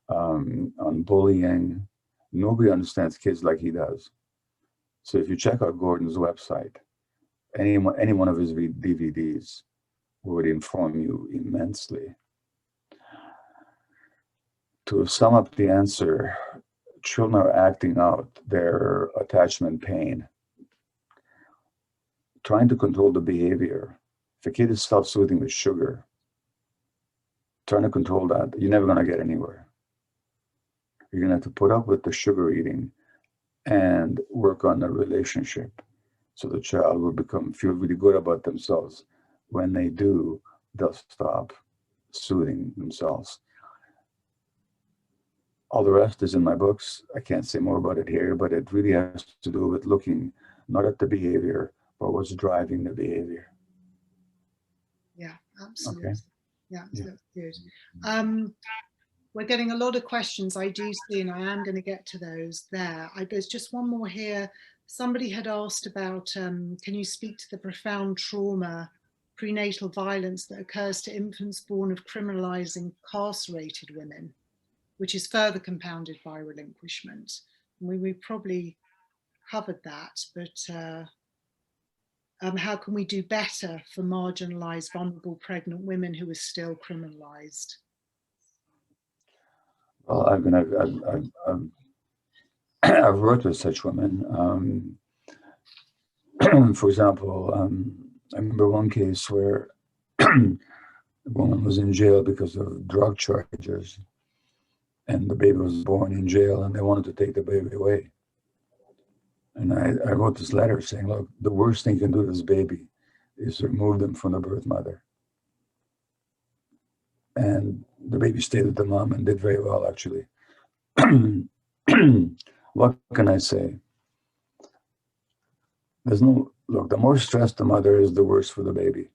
on bullying. Nobody understands kids like he does. So if you check out Gordon's website, any one of his DVDs would inform you immensely. To sum up the answer, children are acting out their attachment pain, trying to control the behavior. If a kid is self-soothing with sugar, trying to control that, you're never going to get anywhere. You're going to have to put up with the sugar eating and work on the relationship. So the child will feel really good about themselves. When they do, they'll stop soothing themselves. All the rest is in my books. I can't say more about it here, but it really has to do with looking not at the behavior, but what's driving the behavior. Yeah, absolutely. Okay. Yeah, that's good. We're getting a lot of questions, I do see, and I am going to get to those there. There's just one more here. Somebody had asked about, can you speak to the profound trauma, prenatal violence that occurs to infants born of criminalized incarcerated women, which is further compounded by relinquishment. We probably covered that, but how can we do better for marginalized, vulnerable pregnant women who are still criminalized? Well, I've worked with such women. For example, I remember one case where a woman was in jail because of drug charges, and the baby was born in jail, and they wanted to take the baby away. And I wrote this letter saying, look, the worst thing you can do to this baby is remove them from the birth mother. And the baby stayed with the mom and did very well, actually. What can I say? Look, the more stressed the mother is, the worse for the baby.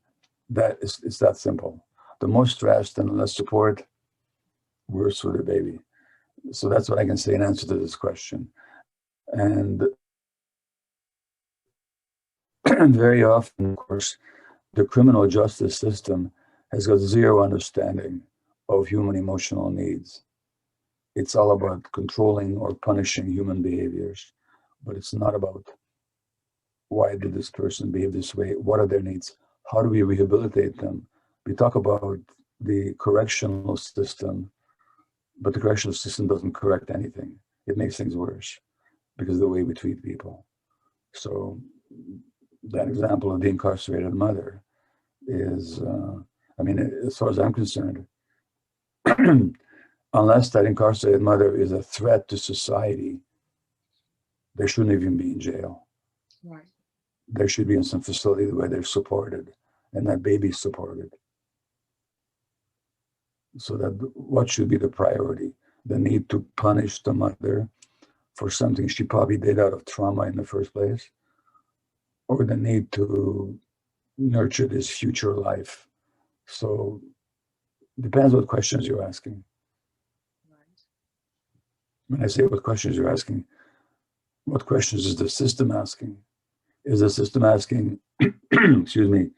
It's that simple. The more stressed and less support, worse for the baby. So that's what I can say in answer to this question. And very often, of course, the criminal justice system has got zero understanding of human emotional needs. It's all about controlling or punishing human behaviors, but it's not about why did this person behave this way? What are their needs? How do we rehabilitate them? We talk about the correctional system, but the correctional system doesn't correct anything. It makes things worse because of the way we treat people. So that example of the incarcerated mother is, as far as I'm concerned, unless that incarcerated mother is a threat to society, they shouldn't even be in jail. Right. They should be in some facility where they're supported and that baby's supported. So that what should be the priority? The need to punish the mother for something she probably did out of trauma in the first place, or the need to nurture this future life. So depends what questions you're asking. Right. When I say what questions you're asking, what questions is the system asking? Is the system asking, excuse me,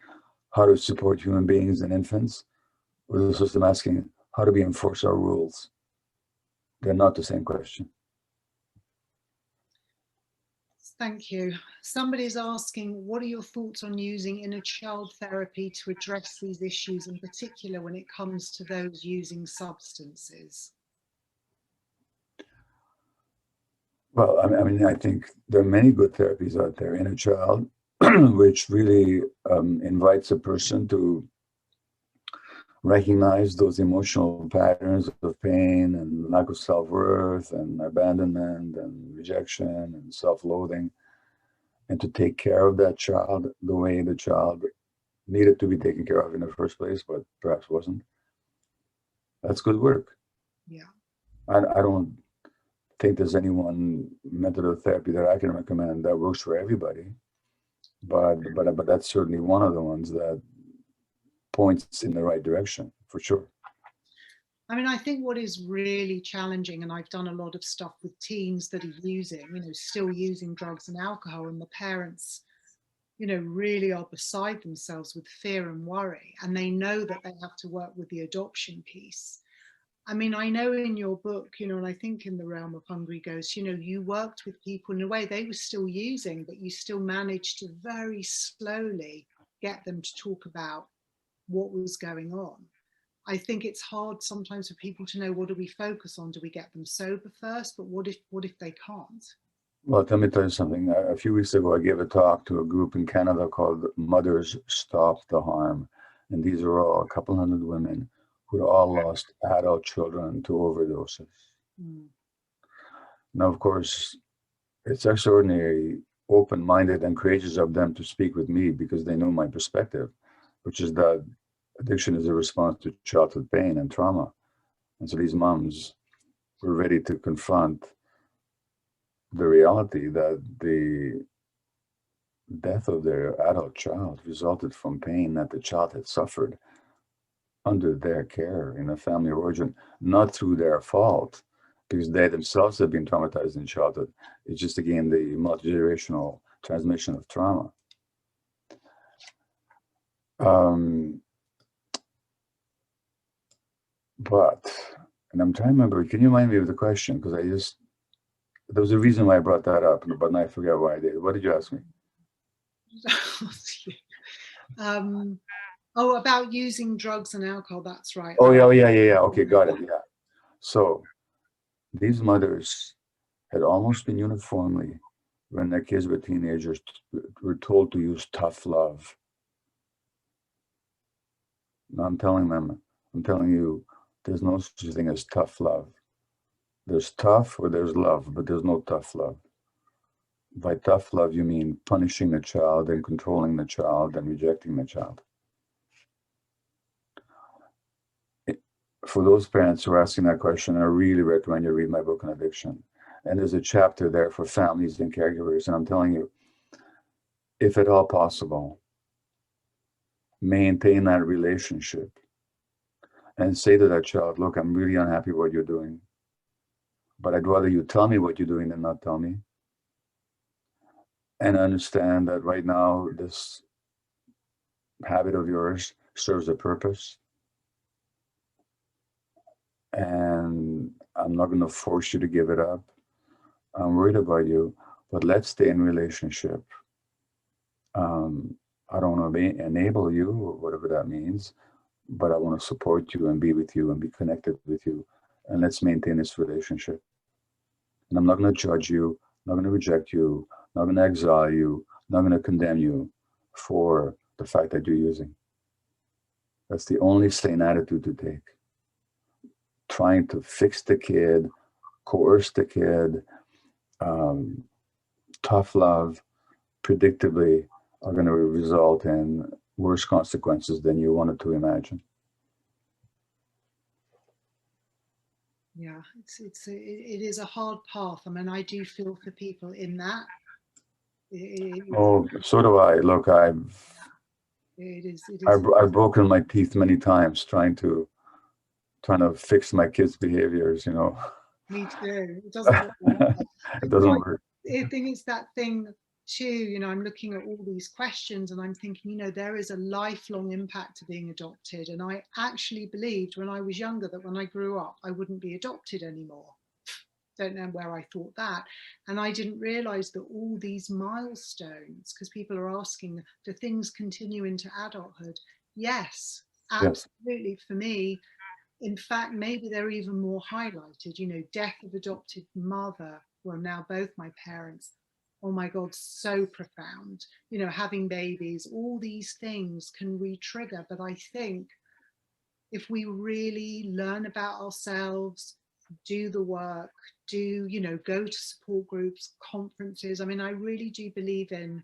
how to support human beings and infants? Or is the system asking, how do we enforce our rules? They're not the same question. Thank you. Somebody's asking, what are your thoughts on using inner child therapy to address these issues, in particular when it comes to those using substances? Well, I think there are many good therapies out there. Inner child, which really invites a person to recognize those emotional patterns of pain and lack of self-worth and abandonment and rejection and self-loathing, and to take care of that child the way the child needed to be taken care of in the first place, but perhaps wasn't. That's good work. Yeah. I don't think there's any one method of therapy that I can recommend that works for everybody, but that's certainly one of the ones that points in the right direction, for sure. I think what is really challenging, and I've done a lot of stuff with teens that are using, still using drugs and alcohol, and the parents, really are beside themselves with fear and worry, and they know that they have to work with the adoption piece. I know in your book, and I think in The Realm of Hungry Ghosts, you worked with people in a way they were still using, but you still managed to very slowly get them to talk about what was going on. I think it's hard sometimes for people to know, what do we focus on? Do we get them sober first? But what if they can't? Well, let me tell you something. A few weeks ago, I gave a talk to a group in Canada called Mothers Stop the Harm. And these are all a couple hundred women who all lost adult children to overdoses. Mm. Now, of course, it's extraordinarily open-minded and courageous of them to speak with me because they know my perspective, which is that addiction is a response to childhood pain and trauma. And so these moms were ready to confront the reality that the death of their adult child resulted from pain that the child had suffered under their care in a family of origin, not through their fault, because they themselves have been traumatized in childhood. It's just, again, the multi-generational transmission of trauma. But, and I'm trying to remember, can you remind me of the question? Because there was a reason why I brought that up, but now I forget why I did. What did you ask me? Oh, about using drugs and alcohol, that's right. Oh, yeah. Okay, got it, yeah. So these mothers had almost been uniformly, when their kids were teenagers, were told to use tough love. Now I'm telling you, there's no such thing as tough love. There's tough or there's love, but there's no tough love. By tough love, you mean punishing the child and controlling the child and rejecting the child. For those parents who are asking that question, I really recommend you read my book on addiction. And there's a chapter there for families and caregivers. And I'm telling you, if at all possible, maintain that relationship and say to that child, look, I'm really unhappy what you're doing, but I'd rather you tell me what you're doing than not tell me. And understand that right now, this habit of yours serves a purpose. And I'm not going to force you to give it up. I'm worried about you, but let's stay in relationship. I don't want to enable you, or whatever that means, but I want to support you and be with you and be connected with you. And let's maintain this relationship. And I'm not going to judge you, not going to reject you, not going to exile you, not going to condemn you for the fact that you're using. That's the only sane attitude to take. Trying to fix the kid, coerce the kid, tough love, predictably are going to result in worse consequences than you wanted to imagine. Yeah, it is a hard path. I mean, I do feel for people in that. Oh, so do I. Look, I've broken my teeth many times trying to fix my kids' behaviors, you know. Me too. It doesn't work. It doesn't work. I think it's that thing too, you know, I'm looking at all these questions and I'm thinking, you know, there is a lifelong impact to being adopted. And I actually believed when I was younger that when I grew up, I wouldn't be adopted anymore. Don't know where I thought that. And I didn't realize that all these milestones, because people are asking, do things continue into adulthood? Yes, absolutely. Yes. For me, in fact, maybe they're even more highlighted, you know, death of adopted mother, well, now both my parents. Oh my God, so profound. You know, having babies, all these things can re-trigger. But I think if we really learn about ourselves, do the work, you know, go to support groups, conferences. I mean, I really do believe in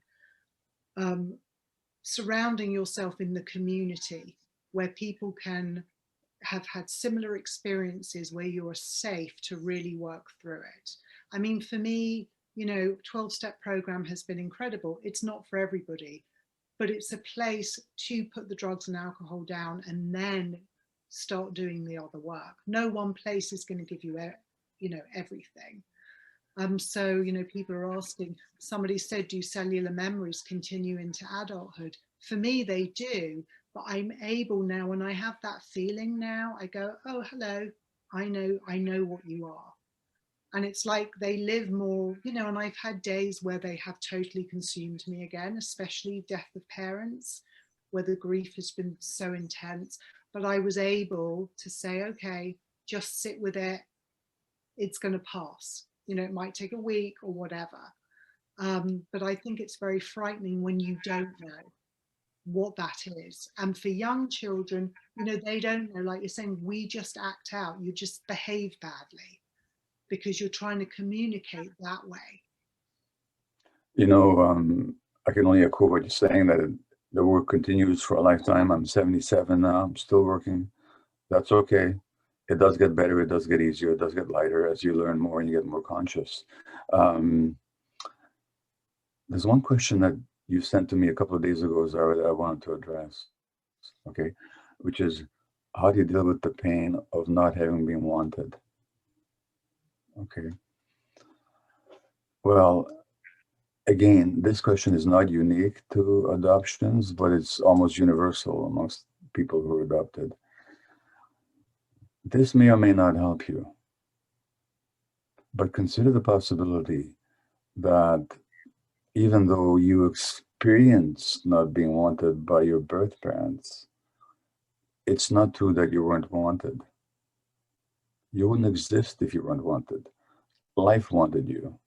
surrounding yourself in the community where people can have had similar experiences where you are safe to really work through it. I mean, for me, you know, 12-step program has been incredible. It's not for everybody, but it's a place to put the drugs and alcohol down and then start doing the other work. No one place is going to give you, you know, everything. So, you know, people are asking, somebody said, do cellular memories continue into adulthood? For me, they do, but I'm able now, when I have that feeling now, I go, oh, hello, I know what you are. And it's like they live more, you know, and I've had days where they have totally consumed me again, especially death of parents, where the grief has been so intense. But I was able to say, okay, just sit with it. It's going to pass. You know, it might take a week or whatever. But I think it's very frightening when you don't know what that is. And for young children, you know, they don't know, like you're saying, we just act out, you just behave badly. because you're trying to communicate that way. You know, I can only echo what you're saying, that the work continues for a lifetime. I'm 77 now. I'm still working. That's okay. It does get better. It does get easier. It does get lighter as you learn more and you get more conscious. There's one question that you sent to me a couple of days ago, Zara, that I wanted to address, okay, which is, how do you deal with the pain of not having been wanted? Okay. Well, again, this question is not unique to adoptions, but it's almost universal amongst people who are adopted. This may or may not help you, but consider the possibility that even though you experienced not being wanted by your birth parents, it's not true that you weren't wanted. You wouldn't exist if you weren't wanted. Life wanted you.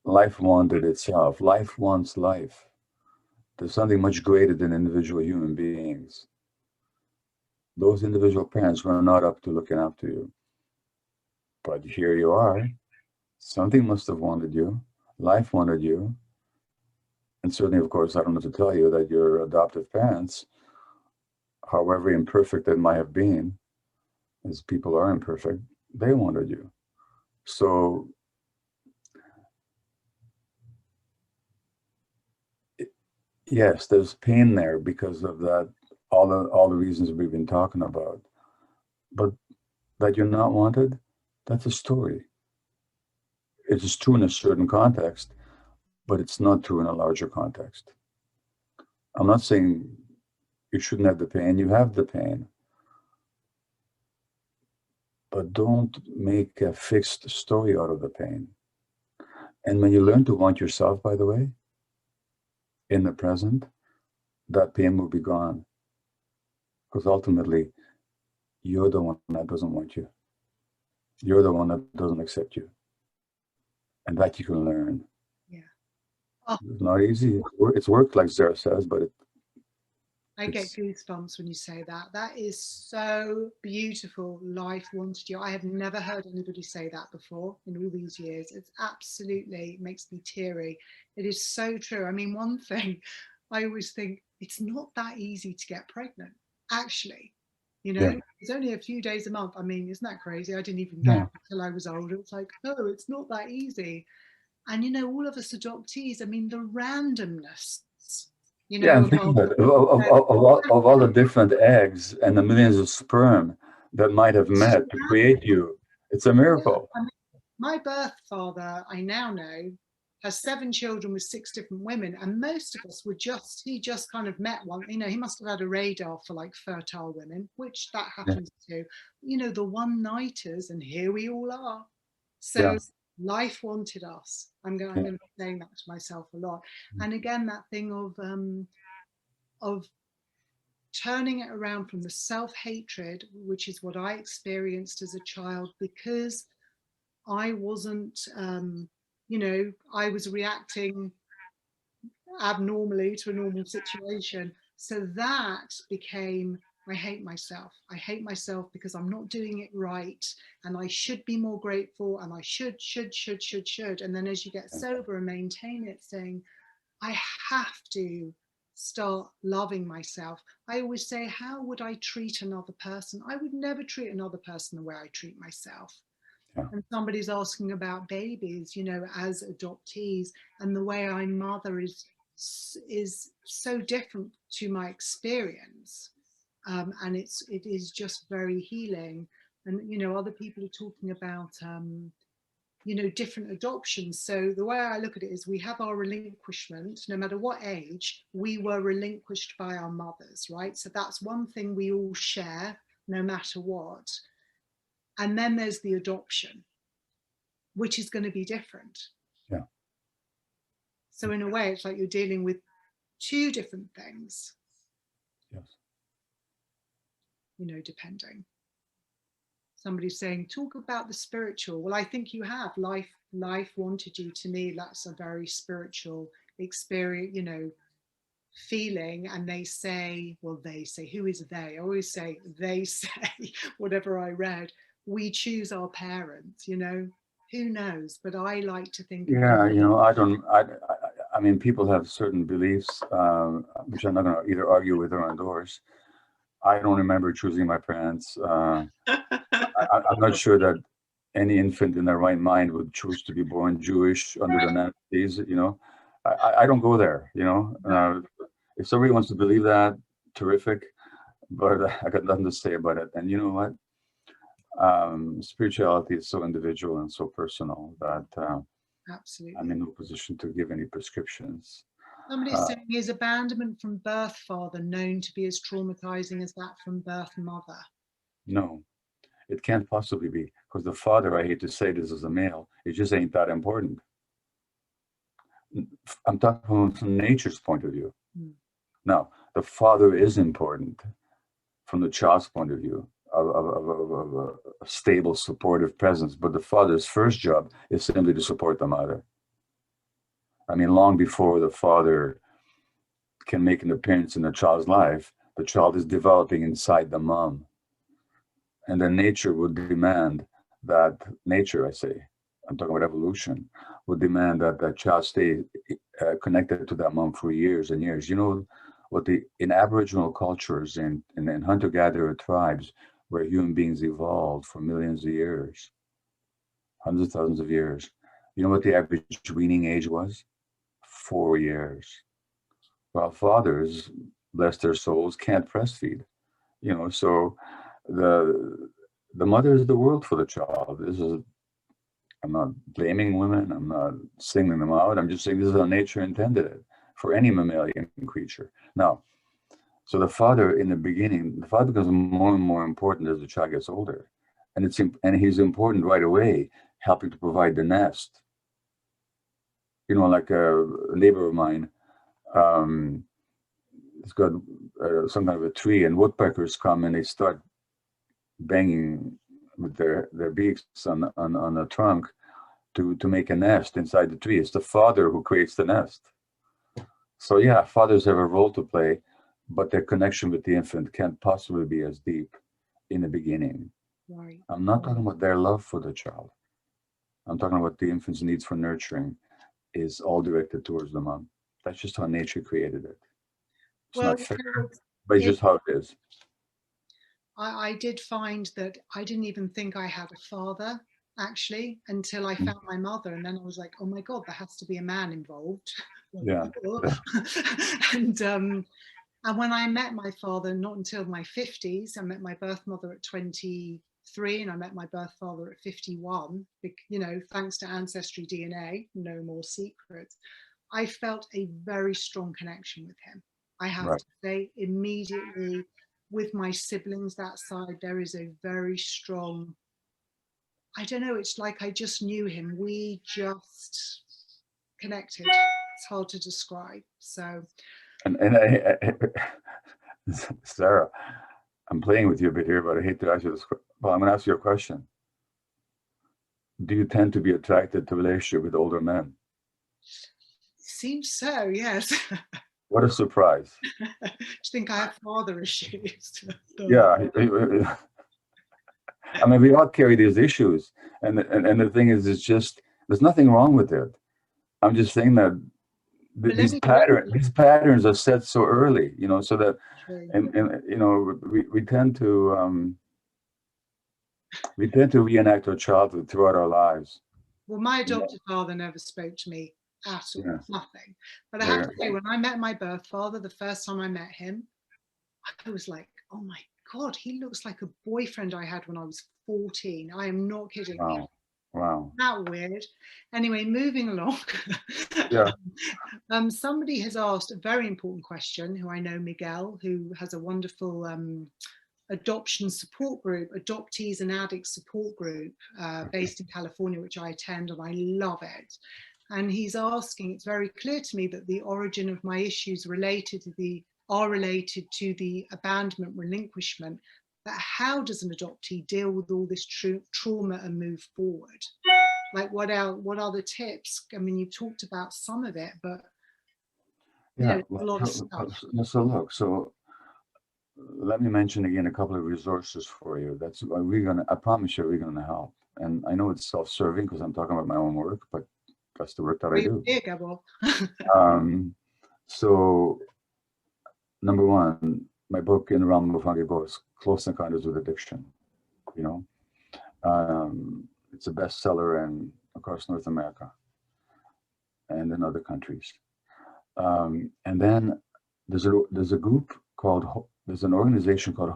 Life wanted itself. Life wants life. There's something much greater than individual human beings. Those individual parents were not up to looking after you. But here you are. Something must have wanted you. Life wanted you. And certainly, of course, I don't have to tell you that your adoptive parents, however imperfect they might have been, as people are imperfect, they wanted you. So yes, there's pain there because of that, all the reasons we've been talking about. But that you're not wanted, that's a story. It is true in a certain context, but it's not true in a larger context. I'm not saying you shouldn't have the pain. You have the pain. But don't make a fixed story out of the pain. And when you learn to want yourself, by the way, in the present, that pain will be gone. Because ultimately, you're the one that doesn't want you. You're the one that doesn't accept you. And that you can learn. Yeah. Oh. It's not easy. It's work, like Zara says, but I get goosebumps when you say that. That is so beautiful. Life wanted you. I have never heard anybody say that before in all these years. It's absolutely makes me teary. It is so true. I mean, one thing I always think, it's not that easy to get pregnant, actually. You know, it's only a few days a month. I mean, isn't that crazy? I didn't even get it until I was older. It's like, oh, it's not that easy. And, you know, all of us adoptees, I mean, the randomness, you know. And think about it, of all the different eggs and the millions of sperm that might have met to create you. It's a miracle. I mean, my birth father, I now know, has 7 children with 6 different women, and most of us were he just kind of met one. You know, he must have had a radar for like fertile women, which that happens to, you know, the one-nighters, and here we all are. So life wanted us. I'm going to be saying that to myself a lot. And again, that thing of turning it around from the self-hatred, which is what I experienced as a child, because I wasn't, you know, I was reacting abnormally to a normal situation. So that became, I hate myself. I hate myself because I'm not doing it right. And I should be more grateful. And I should. And then as you get sober and maintain it, saying, I have to start loving myself. I always say, how would I treat another person? I would never treat another person the way I treat myself. And somebody's asking about babies, you know, as adoptees, and the way I mother is so different to my experience. And it is just very healing. And, you know, other people are talking about, you know, different adoptions. So the way I look at it is, we have our relinquishment. No matter what age, we were relinquished by our mothers, right? So that's one thing we all share, no matter what. And then there's the adoption, which is going to be different. Yeah. So in a way, it's like you're dealing with 2 different things. Yes. You know, depending. Somebody's saying, talk about the spiritual. Well, I think you have. Life wanted you. To me, that's a very spiritual experience, you know, feeling. And they say, well, they say, who is they? I always say, they say, whatever I read. We choose our parents, you know, who knows? But I like to think. Yeah, I mean, people have certain beliefs, which I'm not going to either argue with or endorse. I don't remember choosing my parents. I'm not sure that any infant in their right mind would choose to be born Jewish under the Nazis. I don't go there. If somebody wants to believe that, terrific. But I got nothing to say about it. And you know what? Spirituality is so individual and so personal that Absolutely. I'm in no position to give any prescriptions. Somebody's saying, is abandonment from birth father known to be as traumatizing as that from birth mother? No, it can't possibly be, because the father, I hate to say this as a male, it just ain't that important. I'm talking from nature's point of view. Now, the father is important from the child's point of view, of a stable, supportive presence. But the father's first job is simply to support the mother. I mean, long before the father can make an appearance in the child's life, the child is developing inside the mom. And then nature would demand that, nature, I say, I'm talking about evolution, would demand that that child stay connected to that mom for years and years. You know, what in Aboriginal cultures and in hunter-gatherer tribes, where human beings evolved for millions of years, hundreds of thousands of years, you know what the average weaning age was? 4 years. While fathers, bless their souls, can't breastfeed. So the mother is the world for the child. I'm not blaming women, I'm not singling them out, I'm just saying this is how nature intended it for any mammalian creature. Now, so the father in the beginning, the father becomes more and more important as the child gets older. And he's important right away, helping to provide the nest. Like a neighbor of mine, it's got some kind of a tree, and woodpeckers come and they start banging with their beaks on the trunk to make a nest inside the tree. It's the father who creates the nest. So yeah, fathers have a role to play, but their connection with the infant can't possibly be as deep in the beginning. Right. I'm not talking about their love for the child. I'm talking about the infant's needs for nurturing is all directed towards the mom. That's just how nature created it. It's Well, not fair, but it's just how it is. I did find that I didn't even think I had a father, actually, until I found my mother. And then I was like, oh my God, there has to be a man involved. Yeah. And when I met my father, not until my 50s, I met my birth mother at 23 and I met my birth father at 51, thanks to ancestry DNA, no more secrets. I felt a very strong connection with him. I have to say, immediately with my siblings that side, there is a very strong, I don't know, it's like I just knew him. We just connected. It's hard to describe. So. And Sarah, I'm playing with you a bit here, but I hate to ask you this. Well, I'm going to ask you a question. Do you tend to be attracted to relationship with older men? Seems so, yes. What a surprise. Do you think I have father issues? Yeah. I mean, we all carry these issues. And the thing is, it's just, there's nothing wrong with it. I'm just saying that these patterns are set so early, so that, we tend to reenact our childhood throughout our lives. Well, my adopted father never spoke to me at all, nothing. But I have to say, when I met my birth father, the first time I met him, I was like, oh my God, he looks like a boyfriend I had when I was 14. I am not kidding. Wow. That weird. Anyway, moving along. Yeah. Somebody has asked a very important question, who I know, Miguel, who has a wonderful adoption support group, Adoptees and Addicts support group based in California, which I attend, and I love it. And he's asking, it's very clear to me that the origin of my issues are related to the abandonment relinquishment, but how does an adoptee deal with all this trauma and move forward? Like, what are the tips? I mean, you've talked about some of it, but a lot of stuff. So look, let me mention again a couple of resources for you. That's I promise you we're gonna help. And I know it's self-serving because I'm talking about my own work, but that's the work that I do. Yeah, Gabor. So, number one, my book, In the Realm of Hungry Ghosts, Close Encounters with Addiction, you know. It's a bestseller in, across North America and in other countries. And then there's a group called, there's an organization called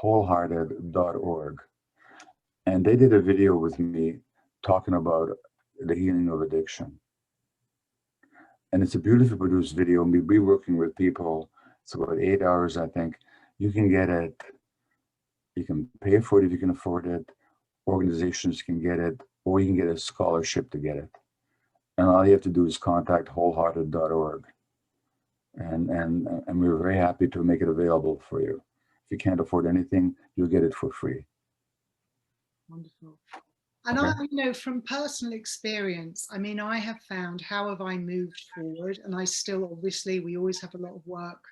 wholehearted.org. And they did a video with me talking about the healing of addiction. And it's a beautifully produced video. And we'll be working with people. It's about 8 hours, I think. You can get it. You can pay for it if you can afford it. Organizations can get it, or you can get a scholarship to get it. And all you have to do is contact wholehearted.org. And we're very happy to make it available for you. If you can't afford anything, you'll get it for free. Wonderful. And okay. I, you know, from personal experience, I mean, I have found, how have I moved forward? And I still, obviously, we always have a lot of work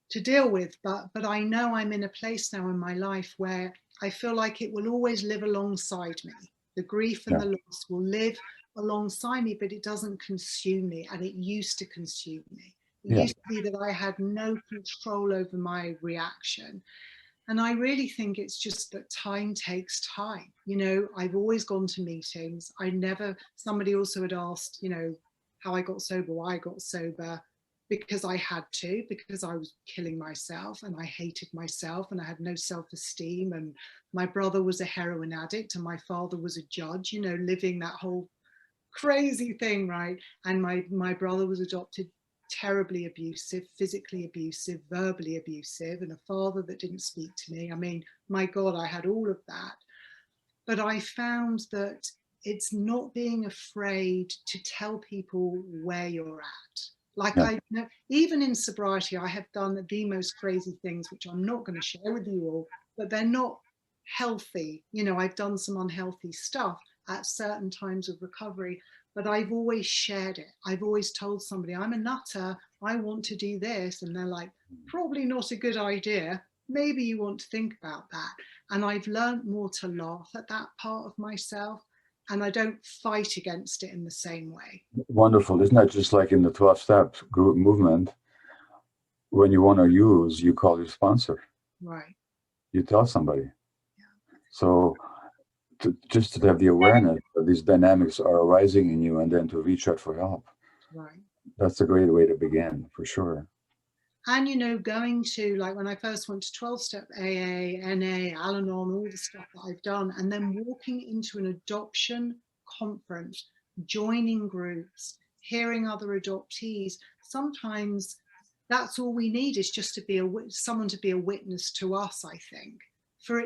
to deal with, but I know I'm in a place now in my life where I feel like it will always live alongside me. The grief and the loss will live alongside me, but it doesn't consume me. And it used to consume me. It used to be that I had no control over my reaction. And I really think it's just that time takes time. You know, I've always gone to meetings. Somebody also had asked, you know, how I got sober, why I got sober, because I had to, because I was killing myself and I hated myself and I had no self-esteem. And my brother was a heroin addict and my father was a judge, you know, living that whole crazy thing, right? And my brother was adopted, terribly abusive, physically abusive, verbally abusive, and a father that didn't speak to me. I mean, my God, I had all of that. But I found that it's not being afraid to tell people where you're at. Like I know, even in sobriety, I have done the most crazy things, which I'm not going to share with you all, but they're not healthy. You know, I've done some unhealthy stuff at certain times of recovery, but I've always shared it. I've always told somebody, I'm a nutter, I want to do this. And they're like, probably not a good idea. Maybe you want to think about that. And I've learned more to laugh at that part of myself. And I don't fight against it in the same way. Wonderful. Isn't that just like in the 12-step group movement? When you want to use, you call your sponsor. Right. You tell somebody. Yeah. So just to have the awareness that these dynamics are arising in you and then to reach out for help. Right. That's a great way to begin, for sure. And, you know, going to, like when I first went to 12-step AA, NA, Al-Anon, all the stuff that I've done, and then walking into an adoption conference, joining groups, hearing other adoptees, sometimes that's all we need is just to be someone to be a witness to us, I think, for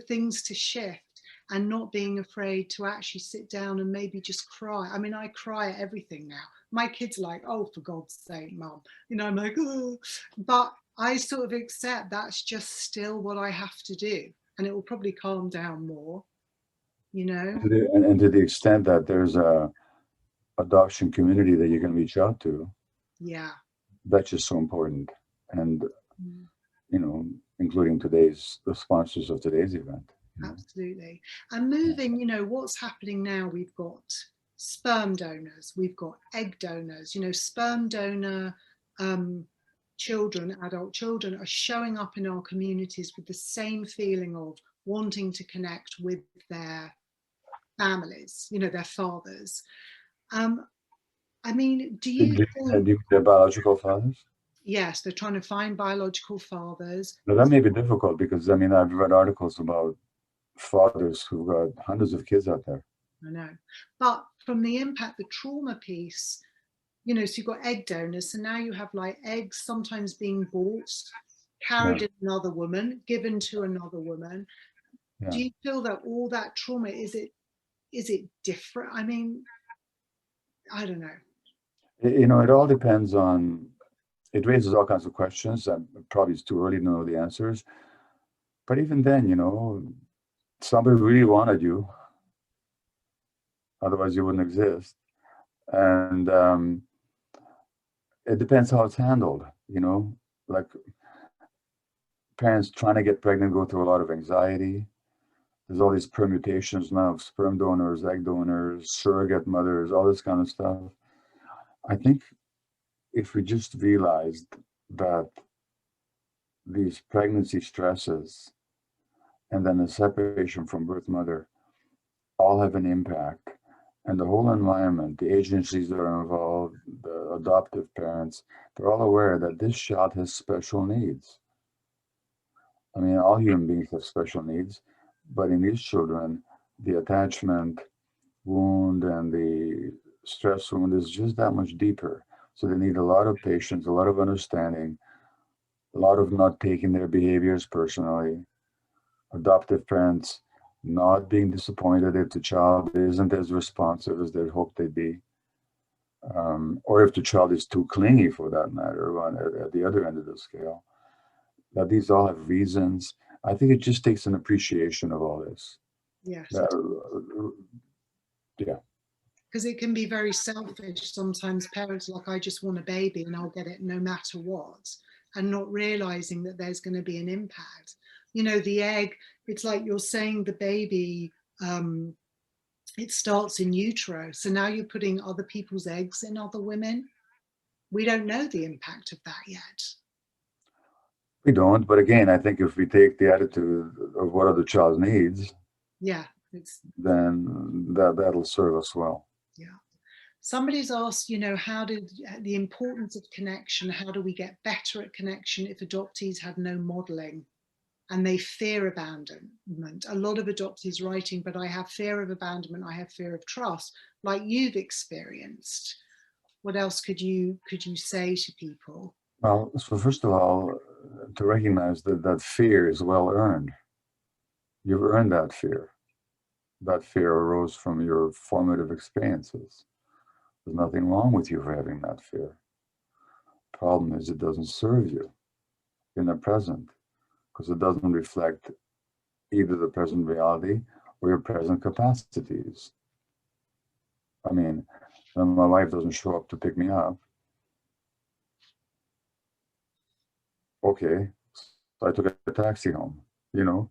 things to shift and not being afraid to actually sit down and maybe just cry. I mean, I cry at everything now. My kids are like, oh, for God's sake, Mum. You know, I'm like, oh, but I sort of accept that's just still what I have to do. And it will probably calm down more, you know. And to the extent that there's a adoption community that you can reach out to. Yeah. That's just so important. And, you know, including the sponsors of today's event. Absolutely. And moving, you know, what's happening now, we've got sperm donors, we've got egg donors, you know, sperm donor children, adult children are showing up in our communities with the same feeling of wanting to connect with their families, you know, their fathers. I mean, do you think their biological fathers? Yes, they're trying to find biological fathers. Now, that may be difficult because, I mean, I've read articles about fathers who've got hundreds of kids out there. I know. But from the impact, the trauma piece, you know, so you've got egg donors. So now you have like eggs sometimes being bought, carried in another woman, given to another woman. Do you feel that all that trauma, is it different? I mean, I don't know. You know, it all depends on, it raises all kinds of questions. Probably it's too early to know the answers. But even then, you know, somebody really wanted you. Otherwise you wouldn't exist. And it depends how it's handled, you know, like parents trying to get pregnant go through a lot of anxiety. There's all these permutations now of sperm donors, egg donors, surrogate mothers, all this kind of stuff. I think if we just realized that these pregnancy stresses and then the separation from birth mother all have an impact, and the whole environment, the agencies that are involved, the adoptive parents, they're all aware that this child has special needs. I mean, all human beings have special needs, but in these children, the attachment wound and the stress wound is just that much deeper. So they need a lot of patience, a lot of understanding, a lot of not taking their behaviors personally, adoptive parents not being disappointed if the child isn't as responsive as they'd hoped they'd be, or if the child is too clingy for that matter at the other end of the scale. That these all have reasons. I think it just takes an appreciation of all this. Yes. Yeah. Because it can be very selfish sometimes. Parents like, I just want a baby and I'll get it no matter what, and not realizing that there's going to be an impact. You know, the egg, it's like you're saying the baby, it starts in utero. So now you're putting other people's eggs in other women. We don't know the impact of that yet. We don't, but again, I think if we take the attitude of what are the child's needs, yeah, then that'll serve us well. Yeah. Somebody's asked, you know, how did the importance of connection, how do we get better at connection if adoptees have no modeling and they fear abandonment? A lot of adoptees writing, but I have fear of abandonment, I have fear of trust, like you've experienced. What else could you say to people? Well, so first of all, to recognize that fear is well earned. You've earned that fear. That fear arose from your formative experiences. There's nothing wrong with you for having that fear. Problem is, it doesn't serve you in the present, because it doesn't reflect either the present reality or your present capacities. I mean, when my wife doesn't show up to pick me up, okay, so I took a taxi home, you know?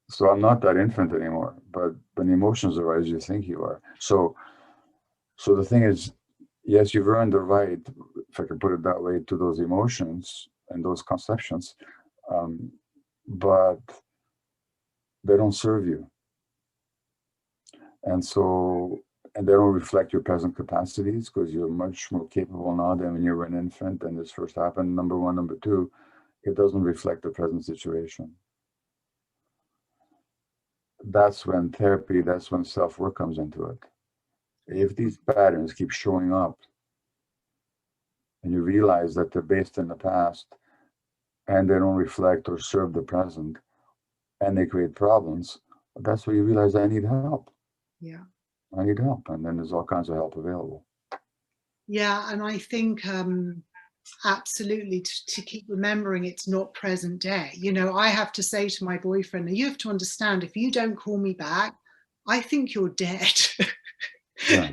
So I'm not that infant anymore, but when the emotions arise, you think you are. So the thing is, yes, you've earned the right, if I could put it that way, to those emotions and those conceptions, but they don't serve you. And they don't reflect your present capacities, because you're much more capable now than when you were an infant and this first happened, number one. Number two, it doesn't reflect the present situation. That's when therapy, that's when self-work comes into it. If these patterns keep showing up and you realize that they're based in the past and they don't reflect or serve the present and they create problems, that's where you realize I need help. Yeah. I need help. And then there's all kinds of help available. Yeah. And I think absolutely to keep remembering it's not present day. You know, I have to say to my boyfriend, you have to understand, if you don't call me back, I think you're dead. Yeah.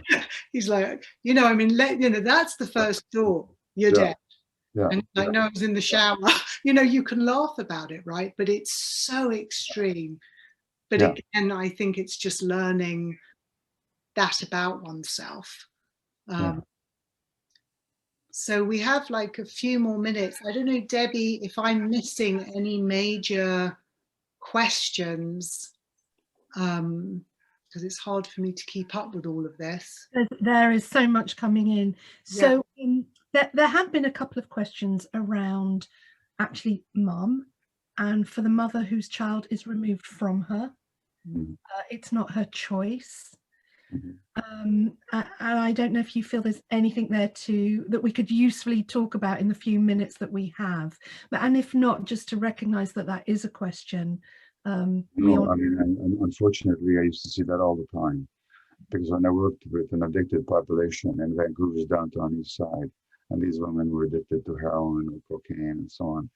He's like, you know, I mean, that's the first thought. You're dead. Yeah. And I know I was in the shower. You know, you can laugh about it, right? But it's so extreme. But again, I think it's just learning that about oneself. So we have like a few more minutes. I don't know, Debbie, if I'm missing any major questions, because it's hard for me to keep up with all of this. There is so much coming in. So there have been a couple of questions around actually mum, and for the mother whose child is removed from her. Mm-hmm. It's not her choice. Mm-hmm. And I don't know if you feel there's anything there that we could usefully talk about in the few minutes that we have. And if not, just to recognize that is a question. No, I mean, unfortunately, I used to see that all the time, because when I worked with an addicted population in Vancouver's downtown east side, and these women were addicted to heroin or cocaine and so on,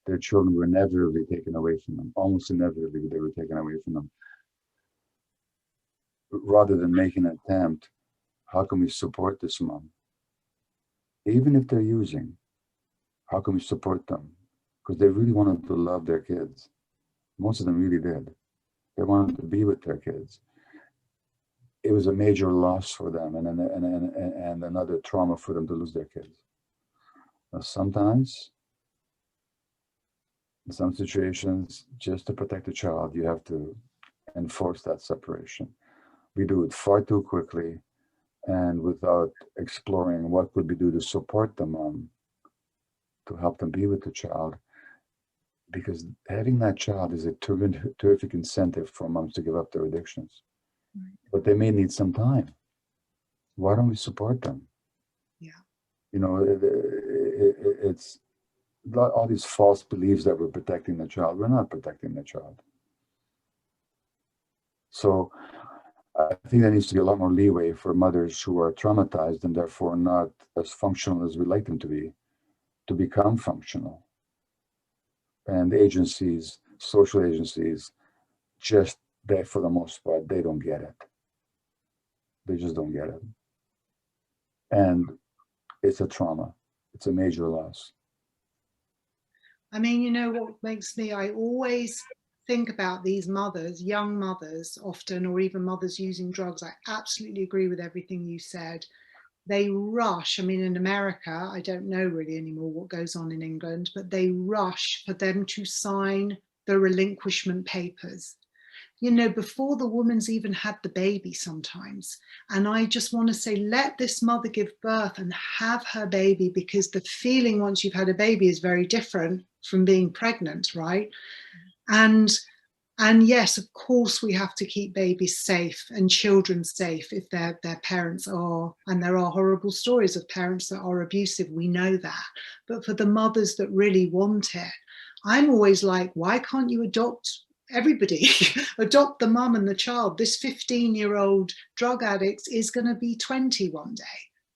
their children were inevitably taken away from them. Almost inevitably, they were taken away from them. Rather than making an attempt, how can we support this mom? Even if they're using, how can we support them? Because they really wanted to love their kids. Most of them really did. They wanted to be with their kids. It was a major loss for them, and another trauma for them to lose their kids. Now, sometimes, in some situations, just to protect the child, you have to enforce that separation. We do it far too quickly and without exploring what could we do to support the mom, to help them be with the child. Because having that child is a terrific incentive for moms to give up their addictions. Right. But they may need some time. Why don't we support them? Yeah. You know, it's all these false beliefs that we're protecting the child. We're not protecting the child. So I think there needs to be a lot more leeway for mothers who are traumatized and therefore not as functional as we'd like them to be, to become functional. And agencies, social agencies, just they, for the most part, they don't get it. They just don't get it. And it's a trauma. It's a major loss. I mean, you know what makes me, I always think about these mothers, young mothers often, or even mothers using drugs. I absolutely agree with everything you said. They rush, I mean, in America, I don't know really anymore what goes on in England, but they rush for them to sign the relinquishment papers, you know, before the woman's even had the baby sometimes. And I just want to say, let this mother give birth and have her baby, because the feeling once you've had a baby is very different from being pregnant, right? And yes, of course, we have to keep babies safe and children safe if their parents are, and there are horrible stories of parents that are abusive, we know that. But for the mothers that really want it, I'm always like, why can't you adopt everybody? Adopt the mum and the child. This 15-year-old drug addict is going to be 20 one day.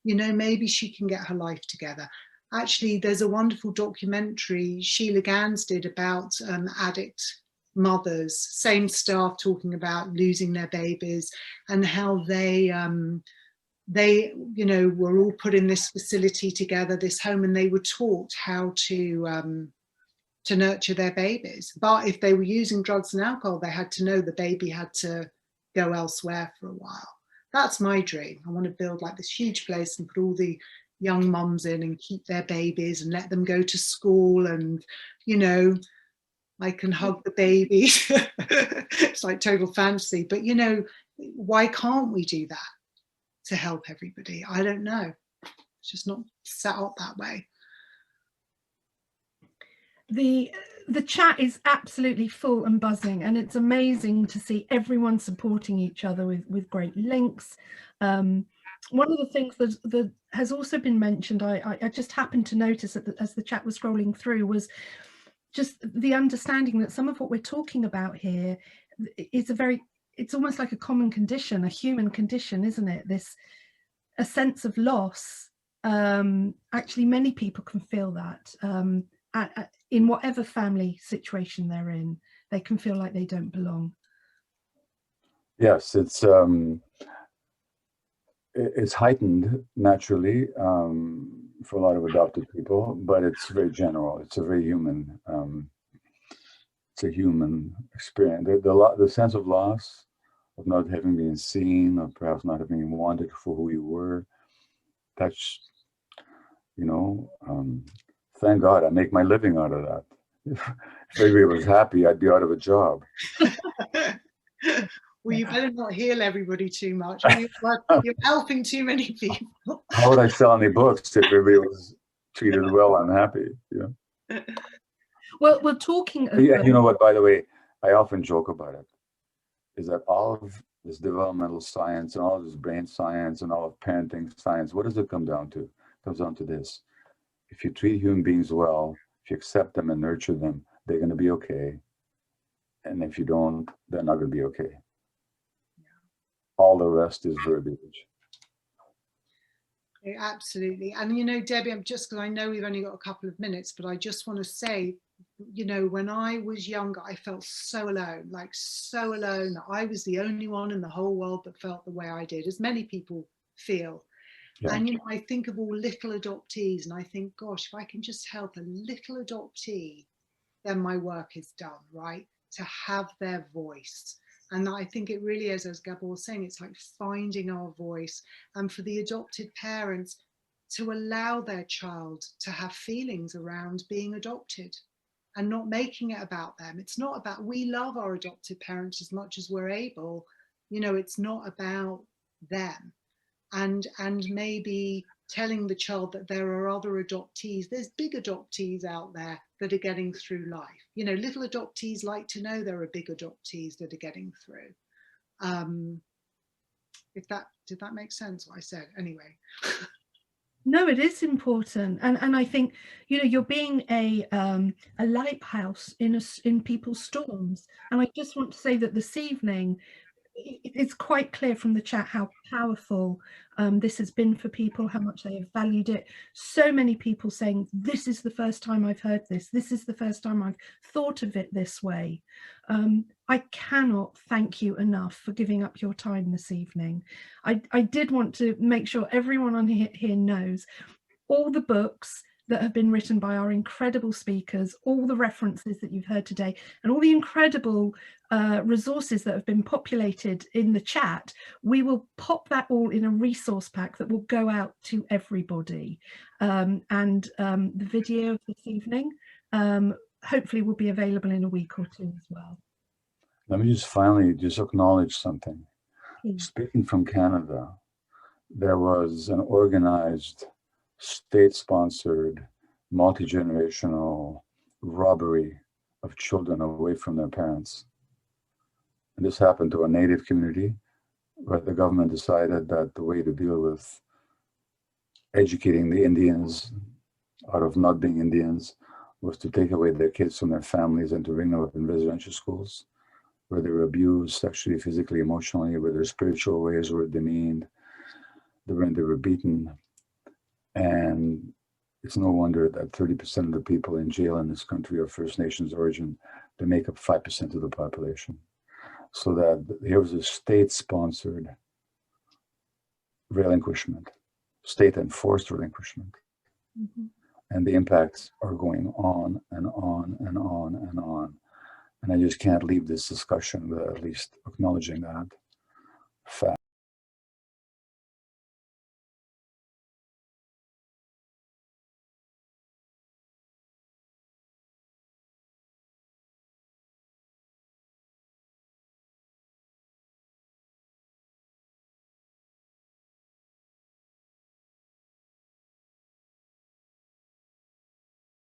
You know, maybe she can get her life together. Actually, there's a wonderful documentary Sheila Gans did about addict mothers, same staff, talking about losing their babies and how they you know, were all put in this facility together, this home, and they were taught how to nurture their babies. But if they were using drugs and alcohol, they had to know the baby had to go elsewhere for a while. That's my dream. I want to build like this huge place and put all the young mums in and keep their babies and let them go to school, and, you know, I can hug the baby. It's like total fantasy, but you know, why can't we do that to help everybody? I don't know. It's just not set up that way. The chat is absolutely full and buzzing, and it's amazing to see everyone supporting each other with great links. One of the things that has also been mentioned, I just happened to notice as the chat was scrolling through, was just the understanding that some of what we're talking about here is it's almost like a common condition, a human condition, isn't it? A sense of loss. Actually, many people can feel that in whatever family situation they're in. They can feel like they don't belong. Yes, it's heightened naturally for a lot of adopted people, but it's very general. It's a very human. It's a human experience. The sense of loss, of not having been seen, or perhaps not having been wanted for who you were. That's, you know, thank God I make my living out of that. If everybody was happy, I'd be out of a job. Well, you better not heal everybody too much. You're helping too many people. How would I sell any books if everybody was treated well and happy? Yeah. Well, we're talking. Yeah, you know what? By the way, I often joke about it. Is that all of this developmental science and all of this brain science and all of parenting science? What does it come down to? It comes down to this: if you treat human beings well, if you accept them and nurture them, they're going to be okay. And if you don't, they're not going to be okay. All the rest is verbiage. Absolutely. And, you know, Debbie, I'm just, because I know we've only got a couple of minutes, but I just want to say, you know, when I was younger, I felt so alone, like so alone. I was the only one in the whole world that felt the way I did, as many people feel. Yeah. And, you know, I think of all little adoptees and I think, gosh, if I can just help a little adoptee, then my work is done, right? To have their voice, And I think it really is, as Gabor was saying, it's like finding our voice, and for the adopted parents to allow their child to have feelings around being adopted and not making it about them. It's not about, we love our adopted parents as much as we're able, you know, it's not about them. And maybe telling the child that there are other adoptees, there's big adoptees out there that are getting through life. You know, little adoptees like to know there are big adoptees that are getting through. Did that make sense what I said? Anyway. No, it is important, and I think, you know, you're being a lighthouse in people's storms. And I just want to say that this evening, it's quite clear from the chat how powerful this has been for people, how much they have valued it. So many people saying, this is the first time I've heard this. This is the first time I've thought of it this way. I cannot thank you enough for giving up your time this evening. I did want to make sure everyone on here knows all the books that have been written by our incredible speakers, all the references that you've heard today, and all the incredible resources that have been populated in the chat. We will pop that all in a resource pack that will go out to everybody. The video of this evening hopefully will be available in a week or two as well. Let me just finally just acknowledge something. Please. Speaking from Canada, there was an organized, state-sponsored, multi-generational robbery of children away from their parents. And this happened to a Native community, where the government decided that the way to deal with educating the Indians out of not being Indians was to take away their kids from their families and to bring them up in residential schools, where they were abused sexually, physically, emotionally, where their spiritual ways were demeaned, they were beaten. And it's no wonder that 30% of the people in jail in this country are First Nations origin. They make up 5% of the population. So that here was a state-sponsored relinquishment, state-enforced relinquishment. Mm-hmm. And the impacts are going on and on and on and on. And I just can't leave this discussion without at least acknowledging that fact.